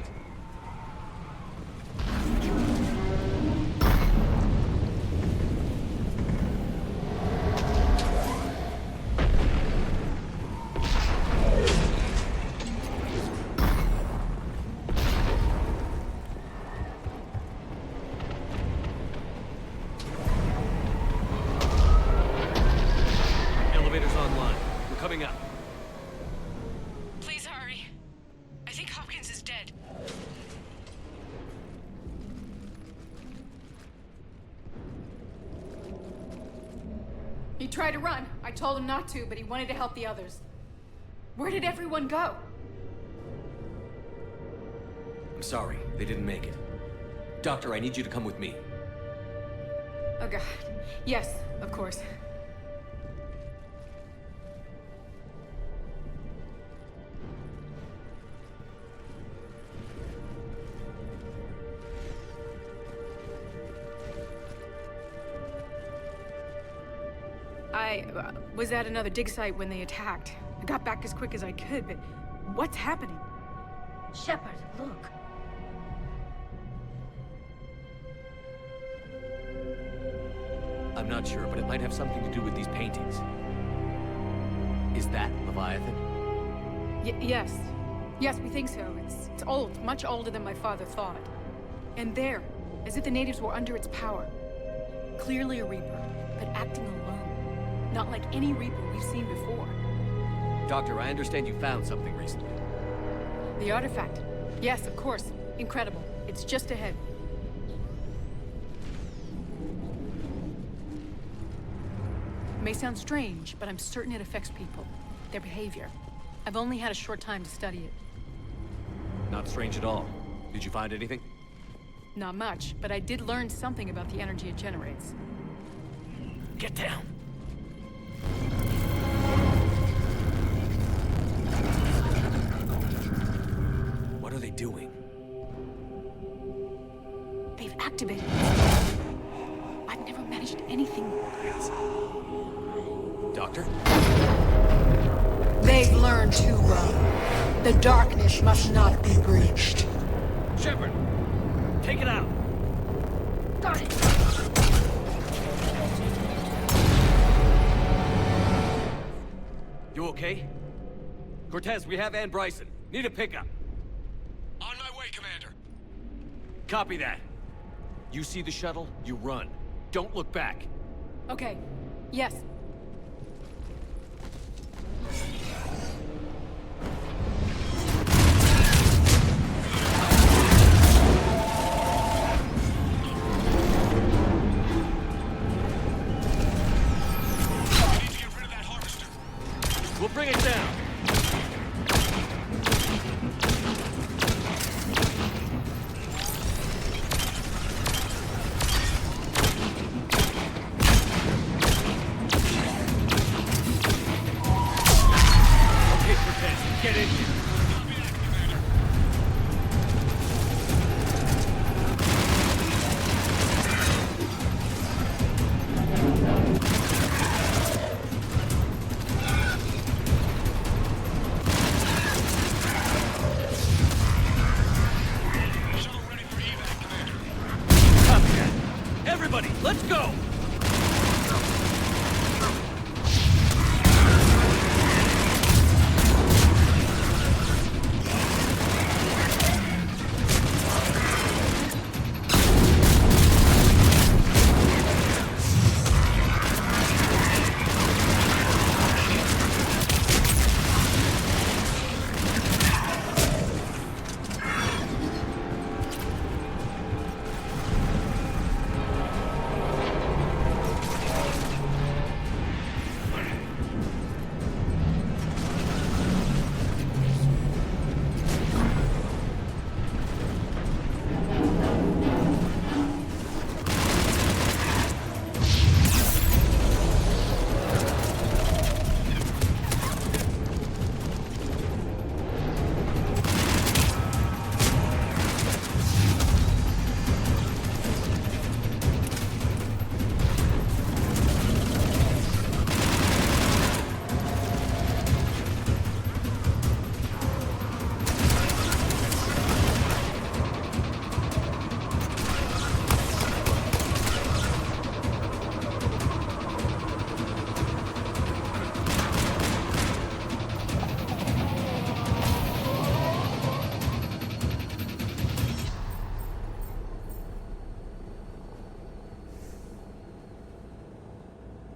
Elevators online. We're coming up. Please hurry. I think Hopkins is dead. He tried to run. I told him not to, but he wanted to help the others. Where did everyone go? I'm sorry, they didn't make it. Doctor, I need you to come with me. Oh, God. Yes, of course. I was at another dig site when they attacked. I got back as quick as I could, but what's happening? Shepard, look. I'm not sure, but it might have something to do with these paintings. Is that Leviathan? Yes. Yes, we think so. It's old, much older than my father thought. And there, as if the natives were under its power. Clearly a Reaper, but acting alone. Not like any Reaper we've seen before. Doctor, I understand you found something recently. The artifact. Yes, of course. Incredible. It's just ahead. It may sound strange, but I'm certain it affects people. Their behavior. I've only had a short time to study it. Not strange at all. Did you find anything? Not much, but I did learn something about the energy it generates. Get down. What are they doing? They've activated it. I've never managed anything. Doctor? They've learned too well. The darkness must not be breached. Shepard, take it out. Got it. You okay? Cortez, we have Ann Bryson. Need a pickup. On my way, Commander. Copy that. You see the shuttle, you run. Don't look back. Okay. Yes. bring it down. Okay, Cortez, get in here. Everybody, let's go!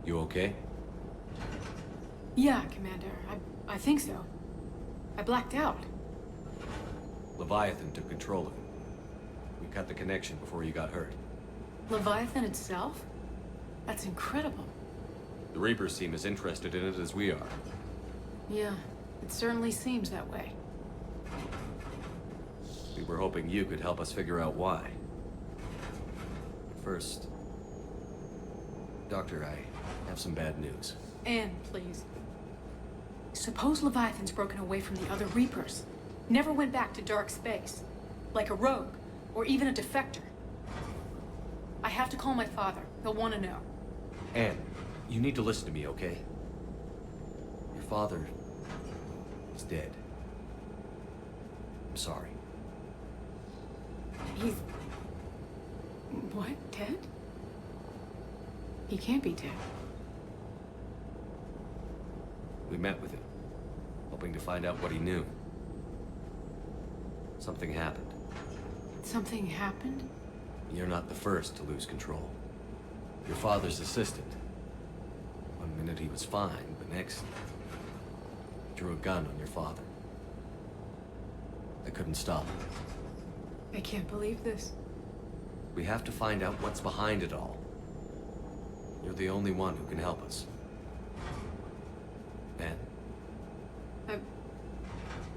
You okay? Yeah, Commander. I think so. I blacked out. Leviathan took control of it. We cut the connection before you got hurt. Leviathan itself? That's incredible. The Reapers seem as interested in it as we are. Yeah, it certainly seems that way. We were hoping you could help us figure out why. First, Doctor, I have some bad news. Anne, please. Suppose Leviathan's broken away from the other Reapers. Never went back to dark space. Like a rogue, or even a defector. I have to call my father. He'll want to know. Anne, you need to listen to me, okay? Your father is dead. I'm sorry. He's... what? Dead? He can't be dead. We met with him, hoping to find out what he knew. Something happened. Something happened? You're not the first to lose control. Your father's assistant. One minute he was fine, the next... drew a gun on your father. I couldn't stop him. I can't believe this. We have to find out what's behind it all. You're the only one who can help us. Anne?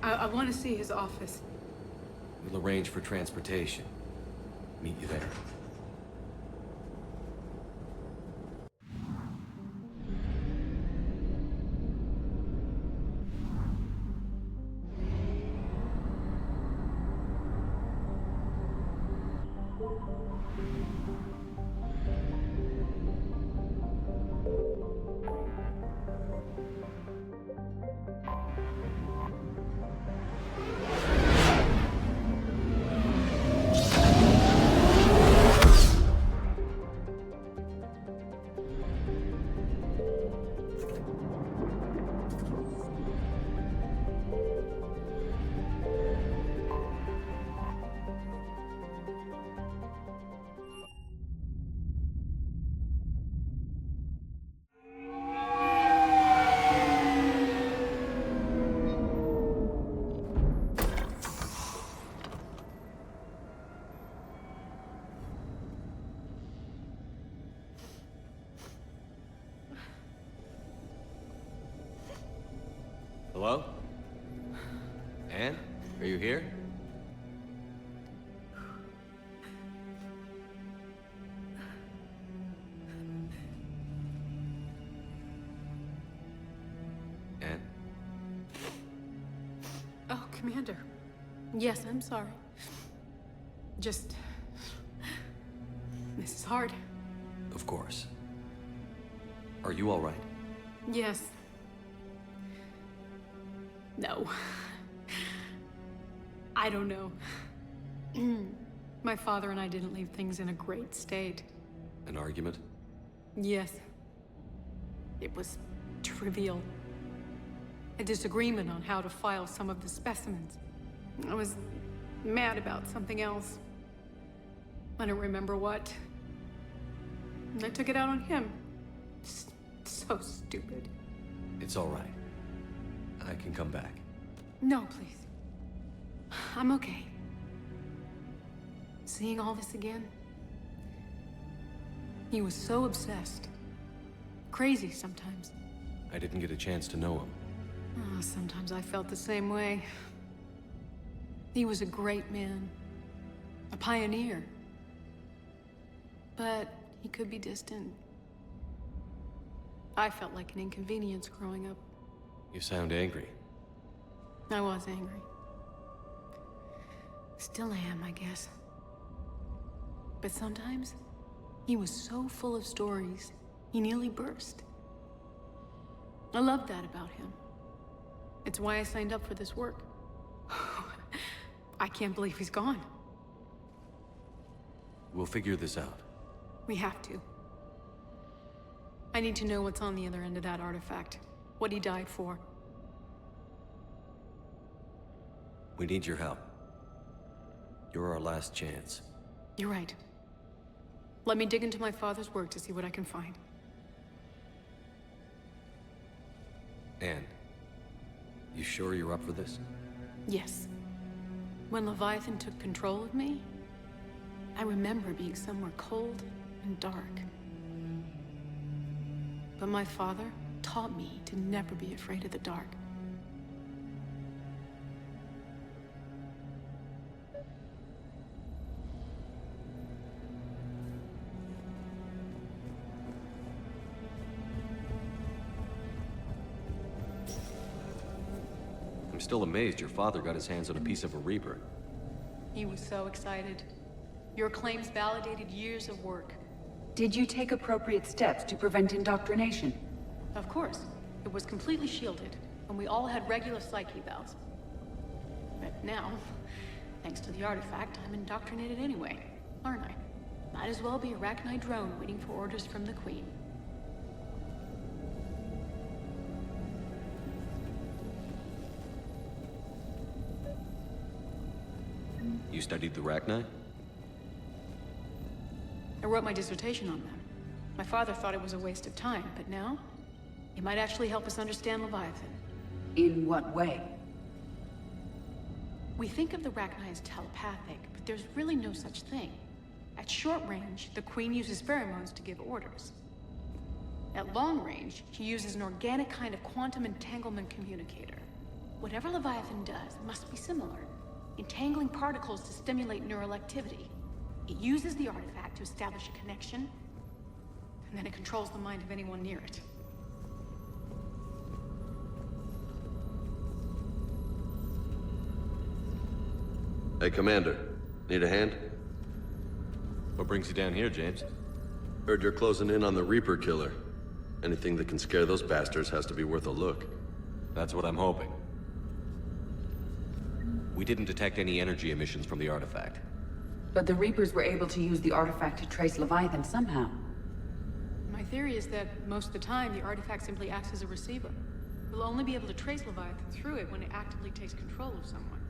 I want to see his office. We'll arrange for transportation. Meet you there. Hello? Anne? Are you here? Anne? Oh, Commander. Yes, I'm sorry. Just... this is hard. Of course. Are you all right? Yes. No. I don't know. My father and I didn't leave things in a great state. An argument? Yes. It was trivial. A disagreement on how to file some of the specimens. I was mad about something else. I don't remember what. And I took it out on him. So stupid. It's all right. I can come back. No, please. I'm okay. Seeing all this again? He was so obsessed. Crazy sometimes. I didn't get a chance to know him. Oh, sometimes I felt the same way. He was a great man. A pioneer. But he could be distant. I felt like an inconvenience growing up. You sound angry. I was angry. Still am, I guess. But sometimes, he was so full of stories, he nearly burst. I loved that about him. It's why I signed up for this work. I can't believe he's gone. We'll figure this out. We have to. I need to know what's on the other end of that artifact. What he died for. We need your help. You're our last chance. You're right. Let me dig into my father's work to see what I can find. Anne, you sure you're up for this? Yes. When Leviathan took control of me, I remember being somewhere cold and dark. But my father taught me to never be afraid of the dark. I'm still amazed your father got his hands on a piece of a Reaper. He was so excited. Your claims validated years of work. Did you take appropriate steps to prevent indoctrination? Of course. It was completely shielded, and we all had regular psych evals. But now, thanks to the artifact, I'm indoctrinated anyway, aren't I? Might as well be a Arachnite drone waiting for orders from the Queen. You studied the Arachnite? I wrote my dissertation on them. My father thought it was a waste of time, but now, it might actually help us understand Leviathan. In what way? We think of the Arachnite as telepathic, but there's really no such thing. At short range, the Queen uses pheromones to give orders. At long range, she uses an organic kind of quantum entanglement communicator. Whatever Leviathan does must be similar, entangling particles to stimulate neural activity. It uses the artifact to establish a connection, and then it controls the mind of anyone near it. Hey, Commander. Need a hand? What brings you down here, James? Heard you're closing in on the Reaper killer. Anything that can scare those bastards has to be worth a look. That's what I'm hoping. We didn't detect any energy emissions from the artifact. But the Reapers were able to use the artifact to trace Leviathan somehow. My theory is that most of the time, the artifact simply acts as a receiver. We'll only be able to trace Leviathan through it when it actively takes control of someone.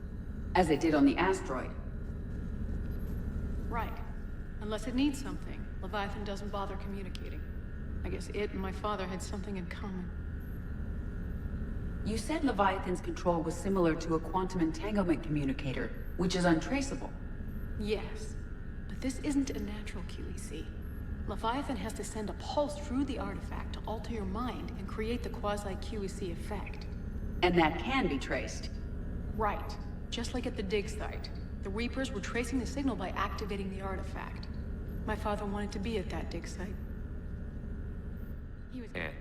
As it did on the asteroid. Right. Unless it needs something, Leviathan doesn't bother communicating. I guess it and my father had something in common. You said Leviathan's control was similar to a quantum entanglement communicator, which is untraceable. Yes, but this isn't a natural QEC. Leviathan has to send a pulse through the artifact to alter your mind and create the quasi-QEC effect. And that can be traced. Right. Just like at the dig site. The Reapers were tracing the signal by activating the artifact. My father wanted to be at that dig site. Anne,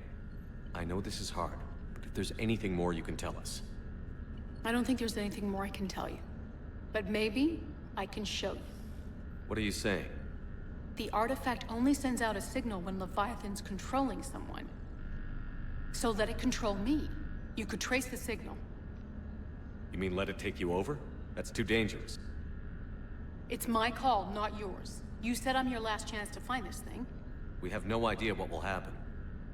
I know this is hard, but if there's anything more you can tell us. I don't think there's anything more I can tell you. But maybe I can show you. What are you saying? The artifact only sends out a signal when Leviathan's controlling someone. So let it control me. You could trace the signal. You mean let it take you over? That's too dangerous. It's my call, not yours. You said I'm your last chance to find this thing. We have no idea what will happen.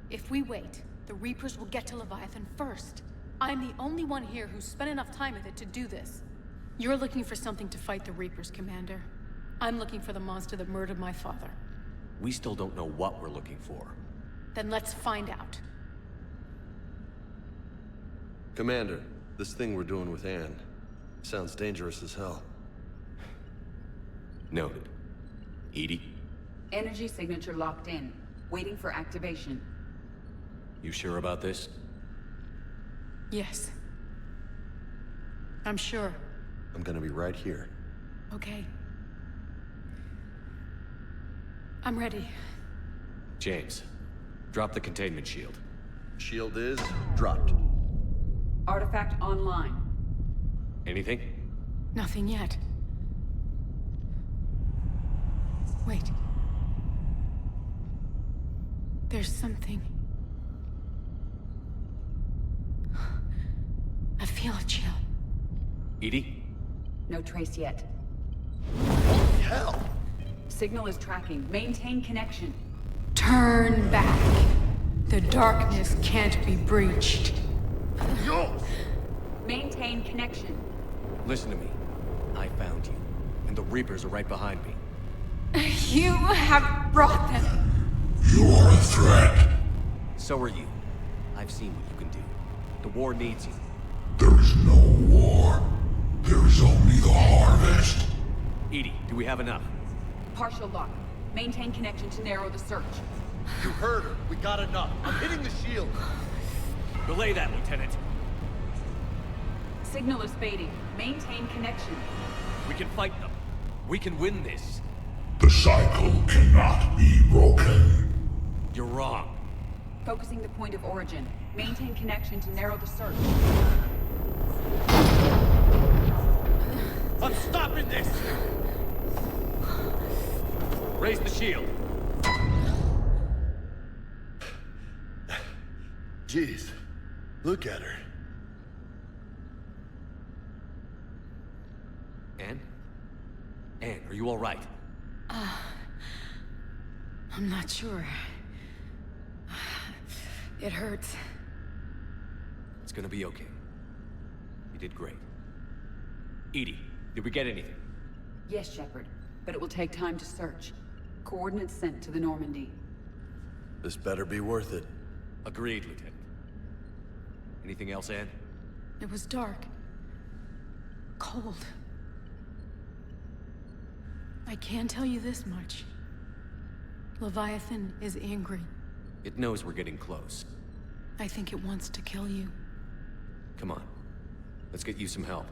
If we wait, the Reapers will get to Leviathan first. I'm the only one here who's spent enough time with it to do this. You're looking for something to fight the Reapers, Commander. I'm looking for the monster that murdered my father. We still don't know what we're looking for. Then let's find out. Commander, this thing we're doing with Anne sounds dangerous as hell. Noted. Edie? Energy signature locked in. Waiting for activation. You sure about this? Yes. I'm sure. I'm gonna be right here. Okay. I'm ready. James, drop the containment shield. Shield is dropped. Artifact online. Anything? Nothing yet. Wait. There's something. I feel a chill. Edie? No trace yet. Holy hell! Signal is tracking. Maintain connection. Turn back. The darkness can't be breached. Yo! Maintain connection. Listen to me. I found you, and the Reapers are right behind me. You have brought them. You are a threat. So are you. I've seen what you can do. The war needs you. There is no war. There is only the harvest. Edie, do we have enough? Partial lock. Maintain connection to narrow the search. You heard her. We got enough. I'm hitting the shield. Belay that, Lieutenant. Signal is fading. Maintain connection. We can fight them. We can win this. The cycle cannot be broken. You're wrong. Focusing the point of origin. Maintain connection to narrow the search. I'm stopping this! Raise the shield. Jeez. Look at her. Anne? Anne, are you all right? I'm not sure. It hurts. It's gonna be okay. You did great. Edie, did we get anything? Yes, Shepard. But it will take time to search. Coordinates sent to the Normandy. This better be worth it. Agreed, Lieutenant. Anything else, Anne? It was dark. Cold. I can tell you this much. Leviathan is angry. It knows we're getting close. I think it wants to kill you. Come on. Let's get you some help.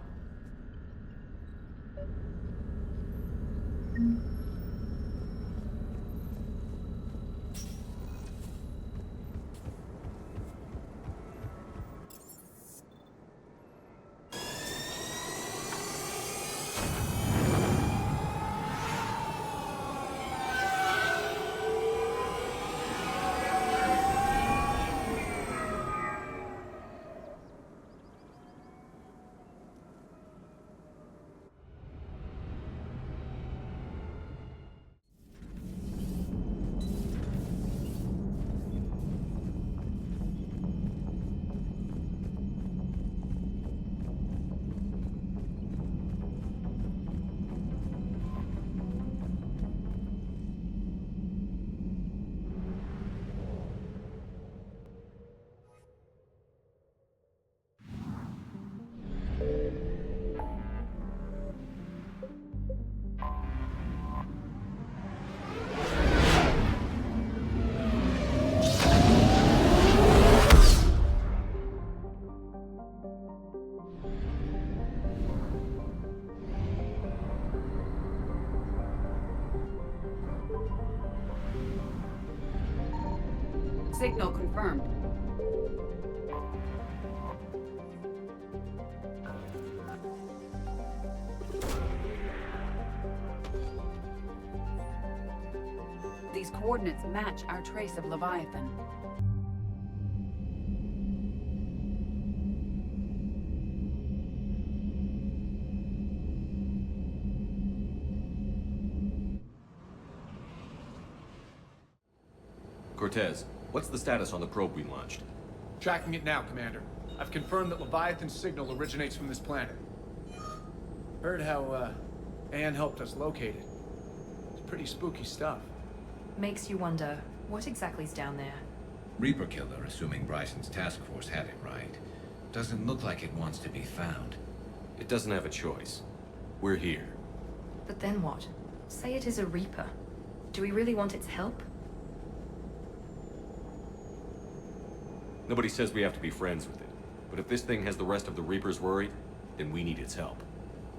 Signal confirmed. These coordinates match our trace of Leviathan. Cortez, what's the status on the probe we launched? Tracking it now, Commander. I've confirmed that Leviathan's signal originates from this planet. Heard how, Anne helped us locate it. It's pretty spooky stuff. Makes you wonder, what exactly's down there? Reaper Killer, assuming Bryson's task force had it right. Doesn't look like it wants to be found. It doesn't have a choice. We're here. But then what? Say it is a Reaper. Do we really want its help? Nobody says we have to be friends with it. But if this thing has the rest of the Reapers worried, then we need its help.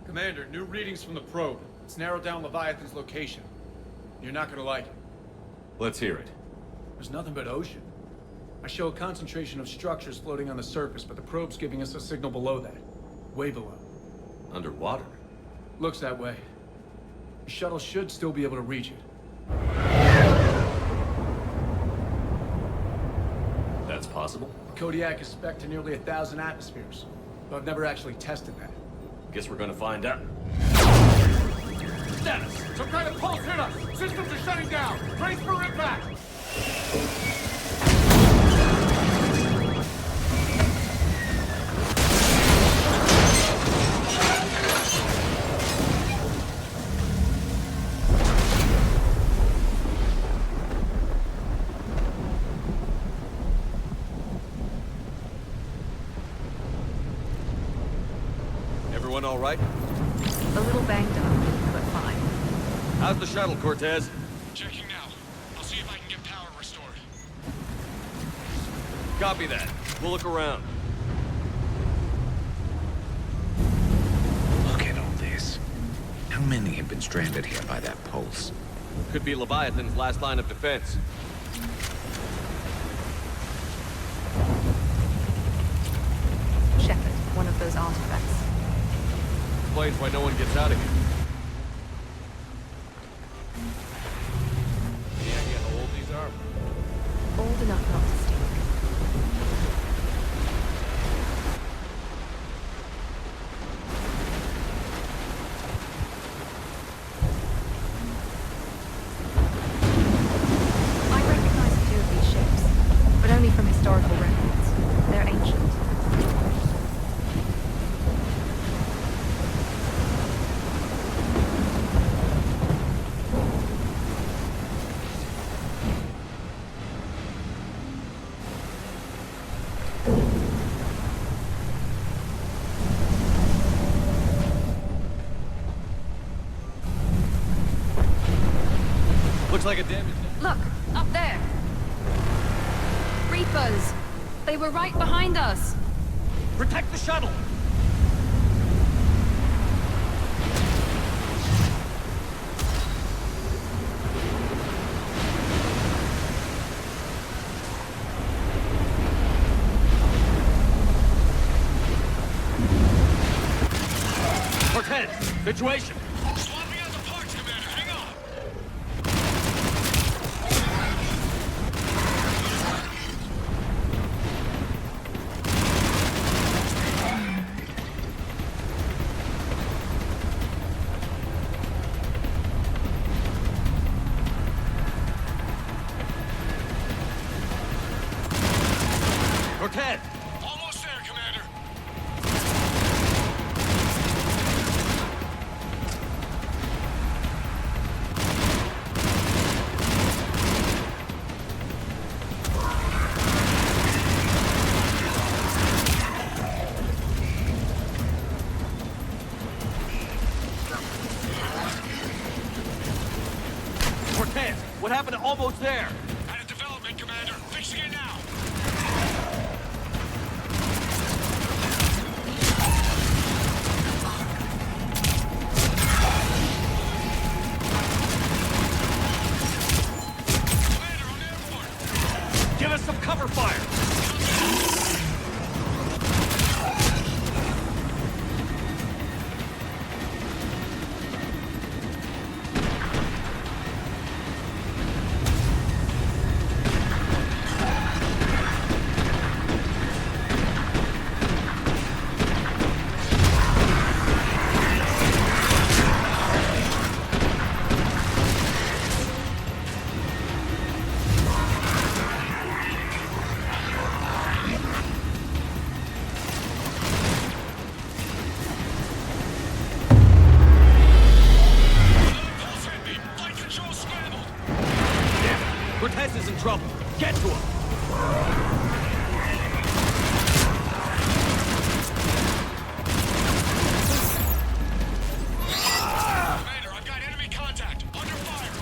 Commander, new readings from the probe. It's narrowed down Leviathan's location. You're not gonna like it. Let's hear it. There's nothing but ocean. I show a concentration of structures floating on the surface, but the probe's giving us a signal below that. Way below. Underwater? Looks that way. The shuttle should still be able to reach it. That's possible? Kodiak is spec'd to nearly 1,000 atmospheres, but I've never actually tested that. Guess we're gonna find out. Status! Some kind of pulse hit us! Systems are shutting down! Brace for impact! Everyone all right? A little banged up, but fine. How's the shuttle, Cortez? Checking now. I'll see if I can get power restored. Copy that. We'll look around. Look at all this. How many have been stranded here by that pulse? Could be Leviathan's last line of defense. Shepard, one of those artifacts. Explains why no one gets out of here. Any idea how old these are? Old enough not to stink. I recognize a few of these ships, but only from historical records. They're ancient. Looks like a damage. Look, up there! Reapers! They were right behind us! Protect the shuttle! Cortez! Situation! Swapping out the parts, Commander. Hang on. Cortez! Almost there, Commander. Cortez! What happened to almost there? Had a development, Commander. Fixing it now. Give Give us some cover fire! Trouble. Get to him! Commander, I've got enemy contact. Under fire!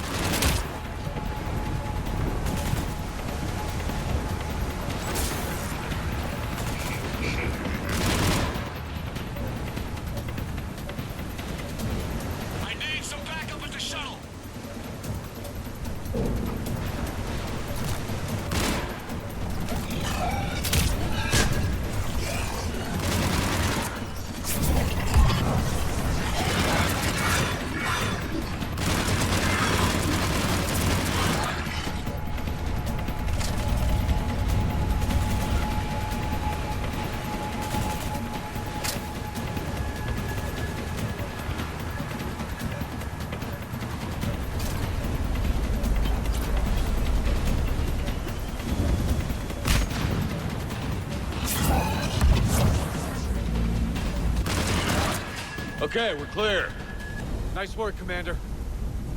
I need some backup at the shuttle! Okay, we're clear. Nice work, Commander.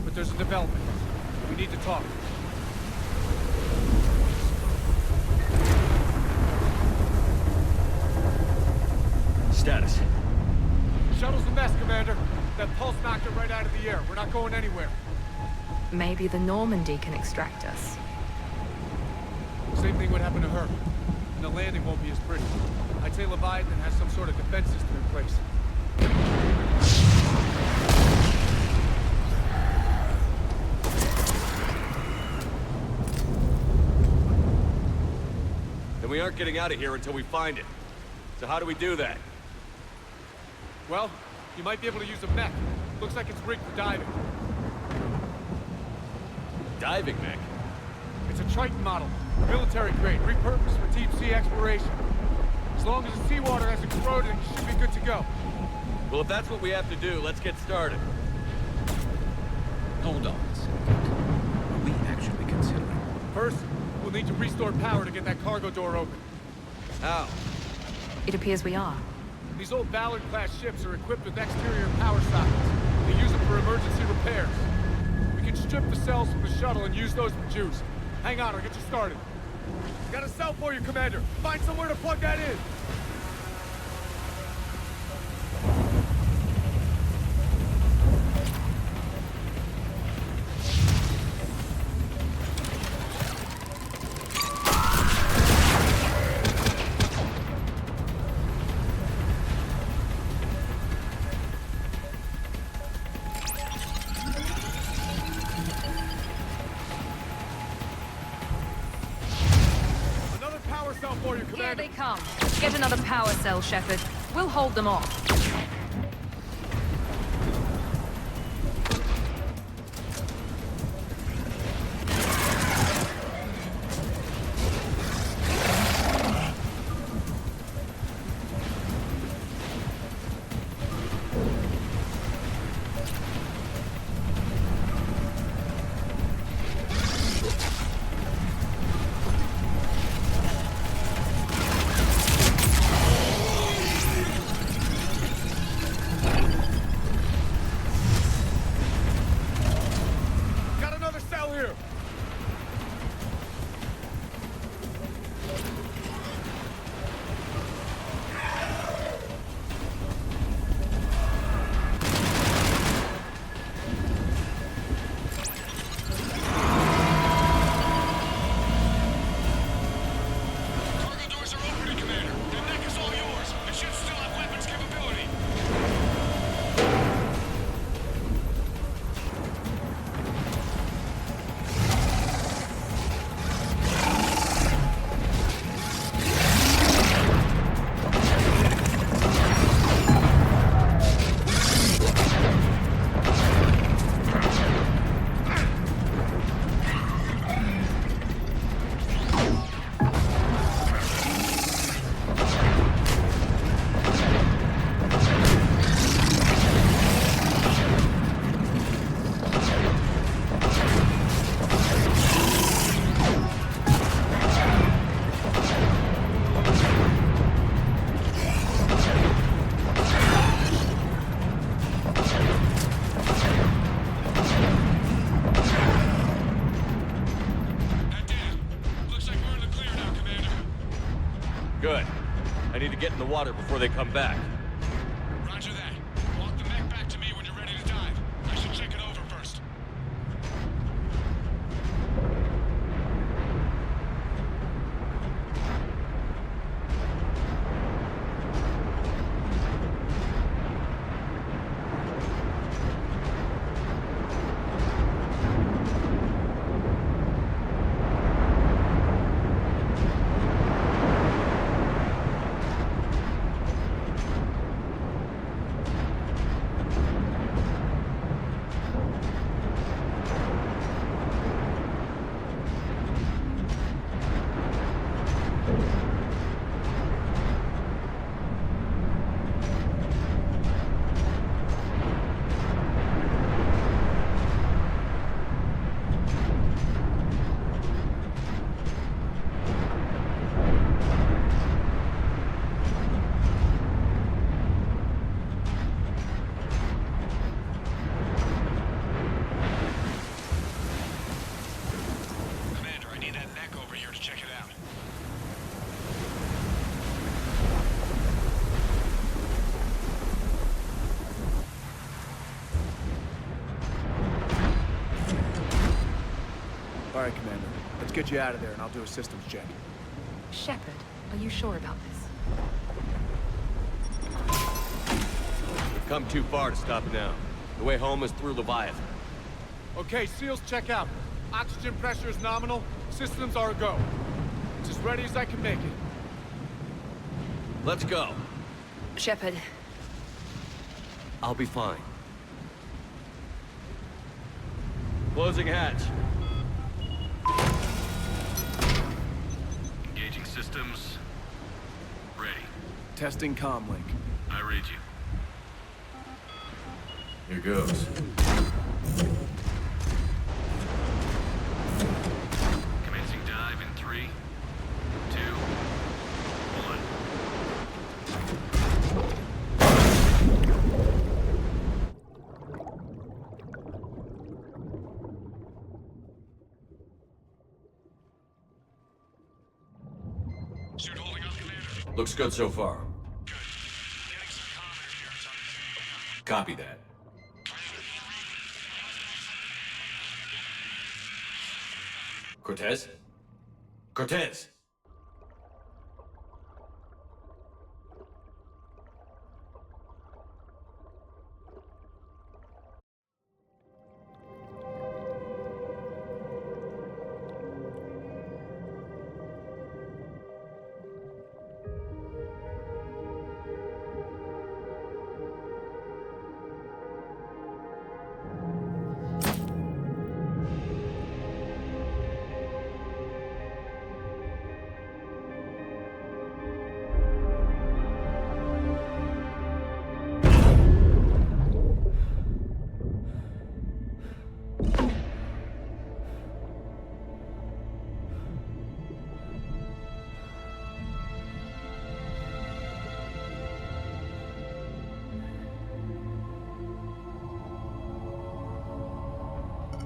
But there's a development. We need to talk. Status. Shuttle's a mess, Commander. That pulse knocked it right out of the air. We're not going anywhere. Maybe the Normandy can extract us. Same thing would happen to her. And the landing won't be as pretty. I'd say Leviathan has some sort of defense system in place. Then we aren't getting out of here until we find it. So how do we do that? Well, you might be able to use a mech. Looks like it's rigged for diving. Diving mech? It's a Triton model. Military grade, repurposed for deep sea exploration. As long as the seawater hasn't corroded, you should be good to go. Well, if that's what we have to do, let's get started. Hold on a second. Are we actually considering? First, we'll need to restore power to get that cargo door open. How? It appears we are. These old Ballard-class ships are equipped with exterior power sockets. They use them for emergency repairs. We can strip the cells from the shuttle and use those for juice. Hang on, I'll get you started. Got a cell for you, Commander. Find somewhere to plug that in. Here they come. Get another power cell, Shepard. We'll hold them off. Good. I need to get in the water before they come back. Roger that. Walk the mech back to me when you're ready to dive. I should check it over first. All right, Commander. Let's get you out of there, and I'll do a systems check. Shepard, are you sure about this? We've come too far to stop now. The way home is through Leviathan. Okay, SEALs check out. Oxygen pressure is nominal. Systems are a go. It's as ready as I can make it. Let's go. Shepard. I'll be fine. Closing hatch. Engaging systems. Ready. Testing comm link. I read you. Here goes. Commencing dive in 3, 2, 1. Suit holding up, Commander? Looks good so far. Good. Getting some comm interference on the Copy that. Cortez? Cortez!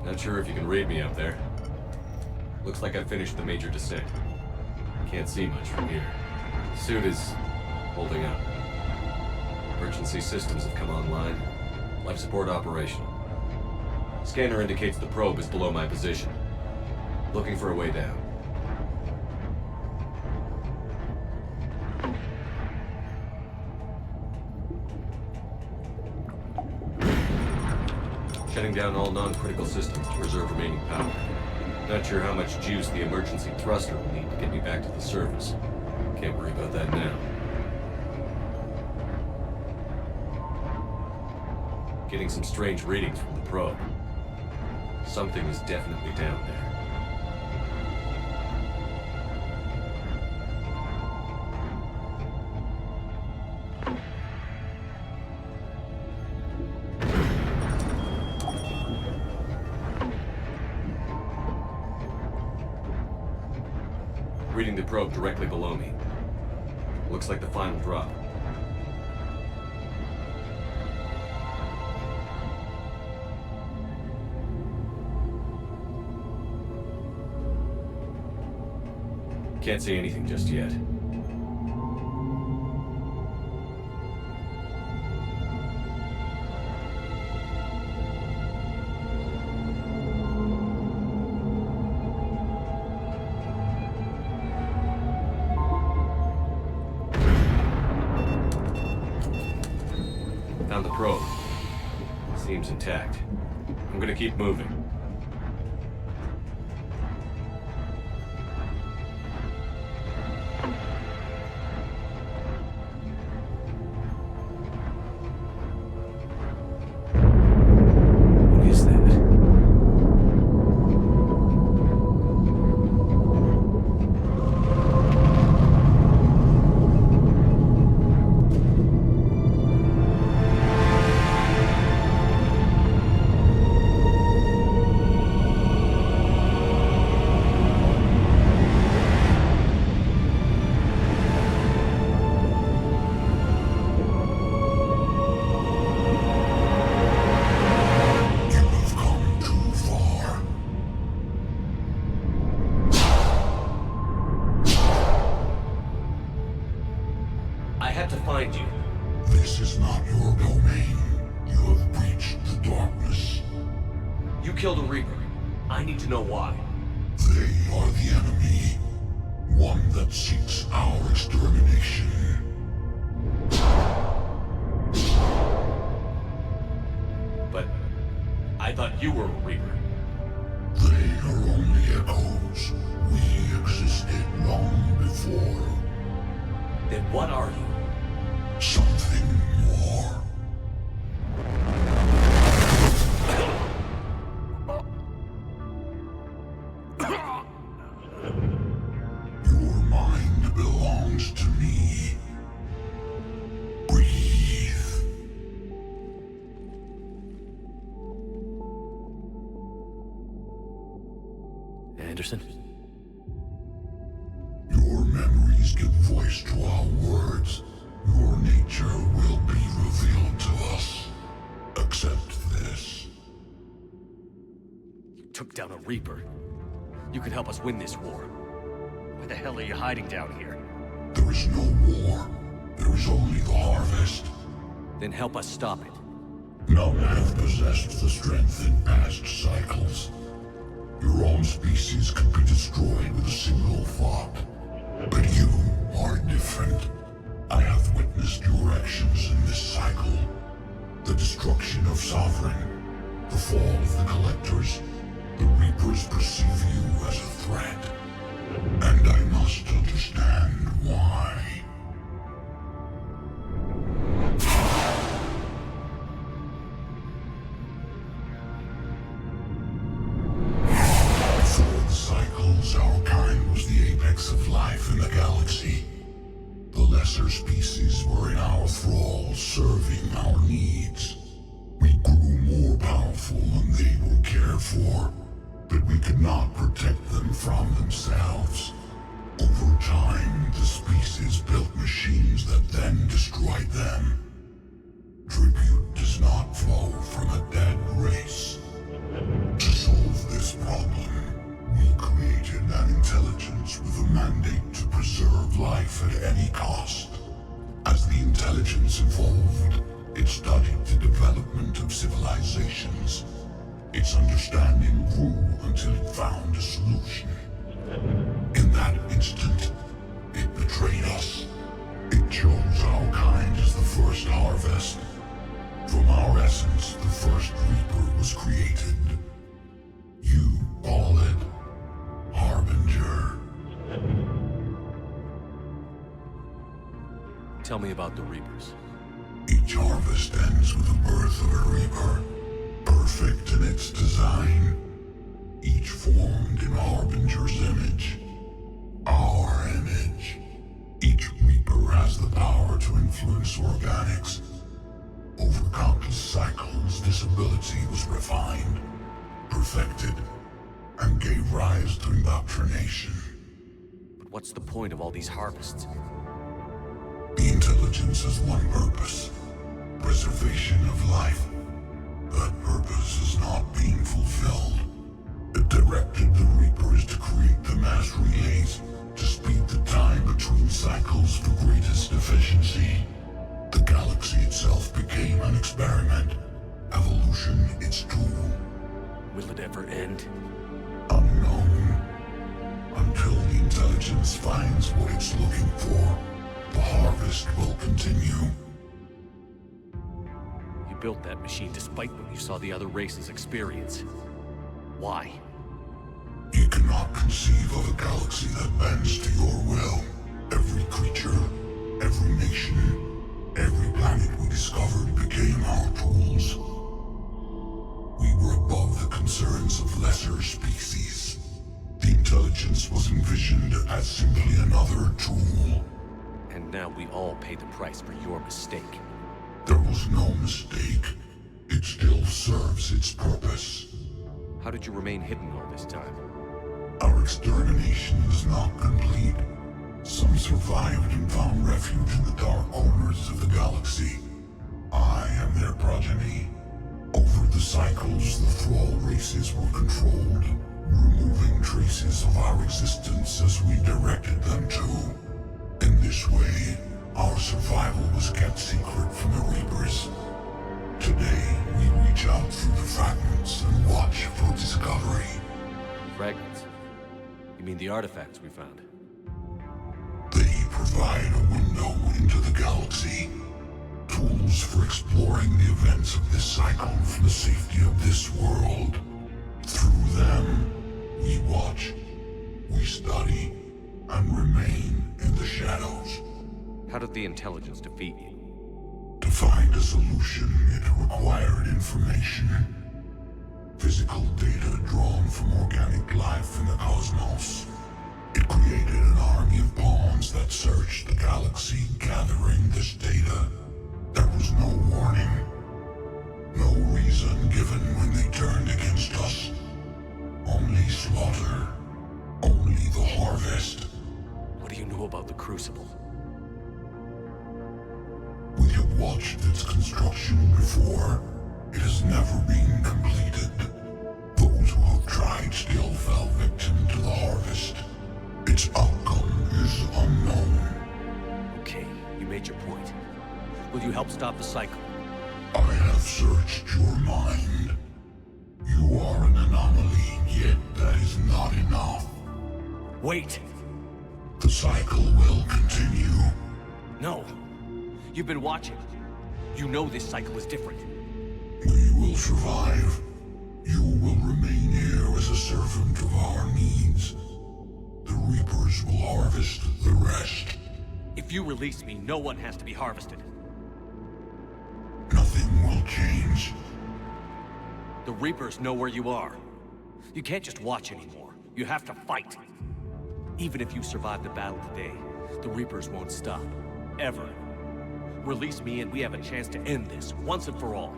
Not sure if you can read me up there. Looks like I finished the major descent. Can't see much from here. Suit is holding up. Emergency systems have come online. Life support operational. Scanner indicates the probe is below my position. Looking for a way down. Shutting down all non-critical systems to preserve remaining power. Not sure how much juice the emergency thruster will need to get me back to the surface. Can't worry about that now. Getting some strange readings from the probe. Something is definitely down there. Reading the probe directly below me. Looks like the final drop. Can't see anything just yet. Found the probe. Seems intact. I'm gonna keep moving. What is that? This is not your domain. You have breached the darkness. You killed a Reaper. I need to know why. They are the enemy. One that seeks our extermination. But I thought you were a Reaper. They are only echoes. We existed long before. Then what are you? Something more. Your mind belongs to me. Breathe. Anderson? Your memories give voice to our words. Your nature will be revealed to us. Accept this. You took down a Reaper. You could help us win this war. Why the hell are you hiding down here? There is no war. There is only the harvest. Then help us stop it. None have possessed the strength in past cycles. Your own species could be destroyed with a single thought. But you are different. I have witnessed your actions in this cycle. The destruction of Sovereign, the fall of the Collectors. The Reapers perceive you as a threat. And I must understand why. Before the cycles, our kind was the apex of life in the galaxy. The lesser species were in our thrall, serving our needs. We grew more powerful than they were cared for, but we could not protect them from themselves. Over time, the species built machines that then destroyed them. Tribute does not flow from a dead race. To solve this problem, we created an intelligence with a mandate to preserve life at any cost. As the intelligence evolved, it studied the development of civilizations. Its understanding grew until it found a solution. In that instant, it betrayed us. It chose our kind as the first harvest. From our essence, the first Reaper was created. You call it Harbinger. Tell me about the Reapers. Each harvest ends with the birth of a Reaper, perfect in its design. Each formed in Harbinger's image. Our image. Each Reaper has the power to influence organics. Over countless cycles, this ability was refined, perfected, and gave rise to indoctrination. But what's the point of all these harvests? The intelligence has one purpose: preservation of life. That purpose is not being fulfilled. It directed the Reapers to create the mass relays to speed the time between cycles for greatest efficiency. The galaxy itself became an experiment. Evolution its tool. Will it ever end? Unknown. Until the intelligence finds what it's looking for, the harvest will continue. You built that machine despite what you saw the other races experience. Why? You cannot conceive of a galaxy that bends to your will. Every creature, every nation, every planet we discovered became our tools. We were above the concerns of lesser species. The intelligence was envisioned as simply another tool. And now we all pay the price for your mistake. There was no mistake. It still serves its purpose. How did you remain hidden all this time? Our extermination is not complete. Some survived and found refuge in the dark corners of the galaxy. I am their progeny. Over the cycles, the thrall races were controlled, removing traces of our existence as we directed them to. In this way, our survival was kept secret from the Reapers. Today, we reach out through the fragments and watch for discovery. Fragments? You mean the artifacts we found? They provide a window into the galaxy. Tools for exploring the events of this cycle from the safety of this world. Through them, we watch, we study, and remain in the shadows. How did the intelligence defeat you? To find a solution, it required information. Physical data drawn from organic life in the cosmos. It created an army of pawns that searched the galaxy, gathering this data. There was no warning. No reason given when they turned against us. Only slaughter. Only the harvest. What do you know about the Crucible? We have watched its construction before. It has never been completed. Those who have tried still fell victim to the harvest. Its outcome is unknown. Okay, you made your point. Will you help stop the cycle? I have searched your mind. You are an anomaly, yet that is not enough. Wait! The cycle will continue. No. You've been watching. You know this cycle is different. We will survive. You will remain here as a servant of our needs. The Reapers will harvest the rest. If you release me, no one has to be harvested. Nothing will change. The Reapers know where you are. You can't just watch anymore. You have to fight. Even if you survive the battle today, the Reapers won't stop. Ever. Release me and we have a chance to end this, once and for all.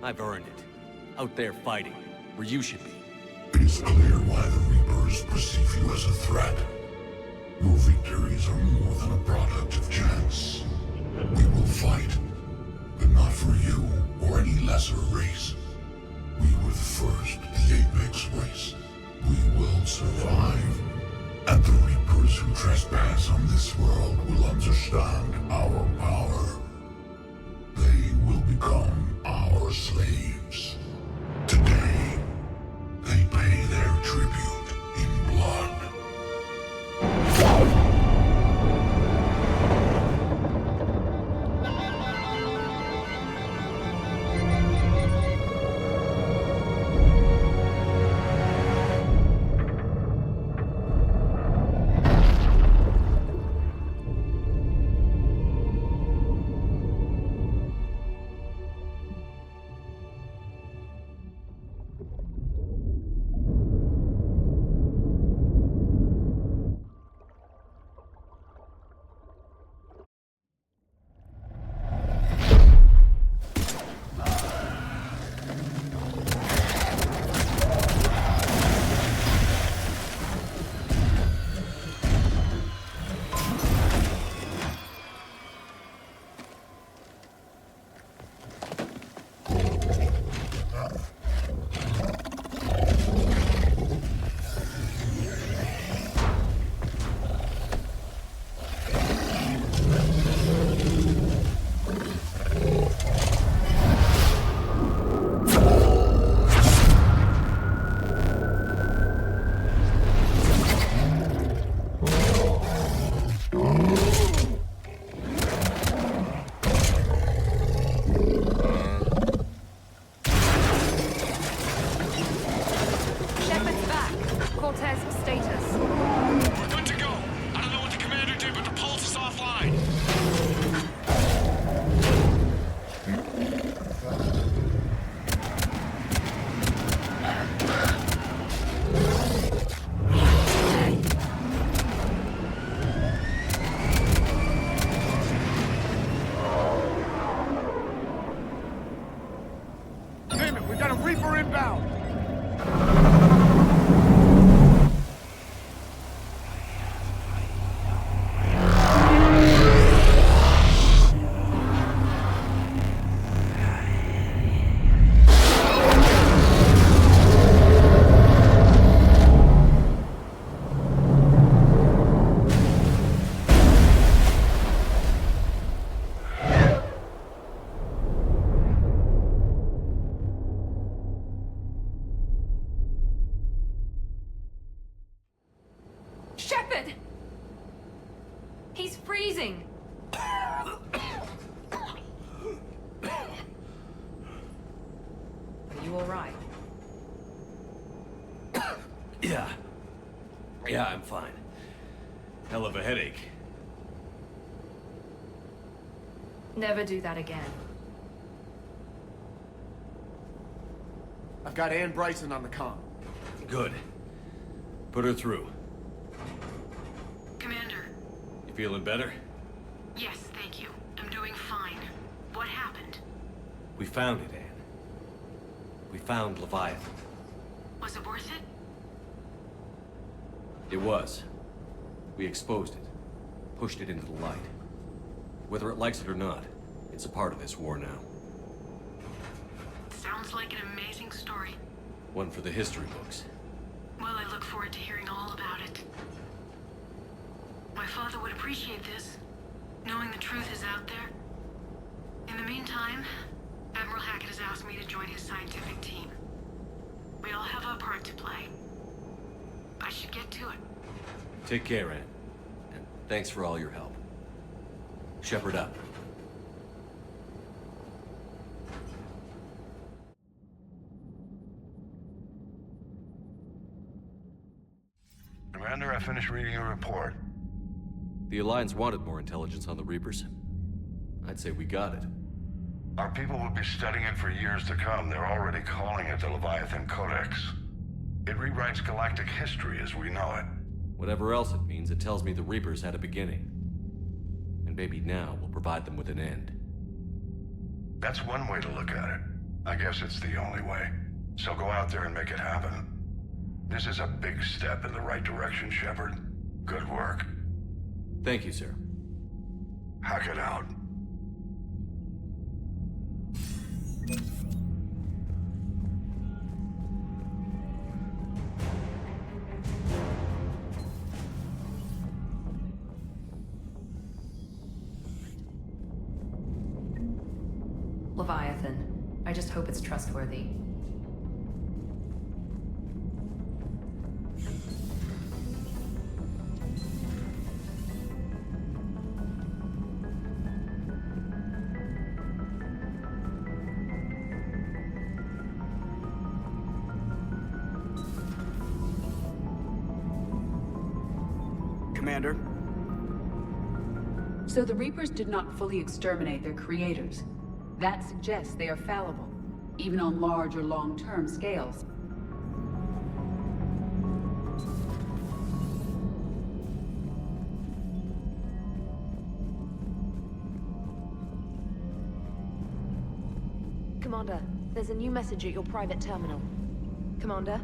I've earned it. Out there fighting, where you should be. It is clear why the Reapers perceive you as a threat. Your victories are more than a product of chance. We will fight, but not for you or any lesser race. We were the first, the Apex race. We will survive. And the Reapers who trespass on this world will understand our power. They will become our slaves. Today, they pay their tribute in blood. He's freezing! Are you alright? Yeah. Yeah, I'm fine. Hell of a headache. Never do that again. I've got Ann Bryson on the comm. Good. Put her through. Commander. You feeling better? Yes, thank you. I'm doing fine. What happened? We found it, Ann. We found Leviathan. Was it worth it? It was. We exposed it. Pushed it into the light. Whether it likes it or not, it's a part of this war now. Sounds like an amazing story. One for the history books. Well, I look forward to hearing all about it. My father would appreciate this, knowing the truth is out there. In the meantime, Admiral Hackett has asked me to join his scientific team. We all have a part to play. I should get to it. Take care, Ann. And thanks for all your help. Shepard up. Commander, I finished reading your report. The Alliance wanted more intelligence on the Reapers. I'd say we got it. Our people will be studying it for years to come. They're already calling it the Leviathan Codex. It rewrites galactic history as we know it. Whatever else it means, it tells me the Reapers had a beginning. And maybe now we'll provide them with an end. That's one way to look at it. I guess it's the only way. So go out there and make it happen. This is a big step in the right direction, Shepard. Good work. Thank you, sir. Hackett out. Leviathan. I just hope it's trustworthy. Commander? So the Reapers did not fully exterminate their creators. That suggests they are fallible, even on large or long-term scales. Commander, there's a new message at your private terminal. Commander?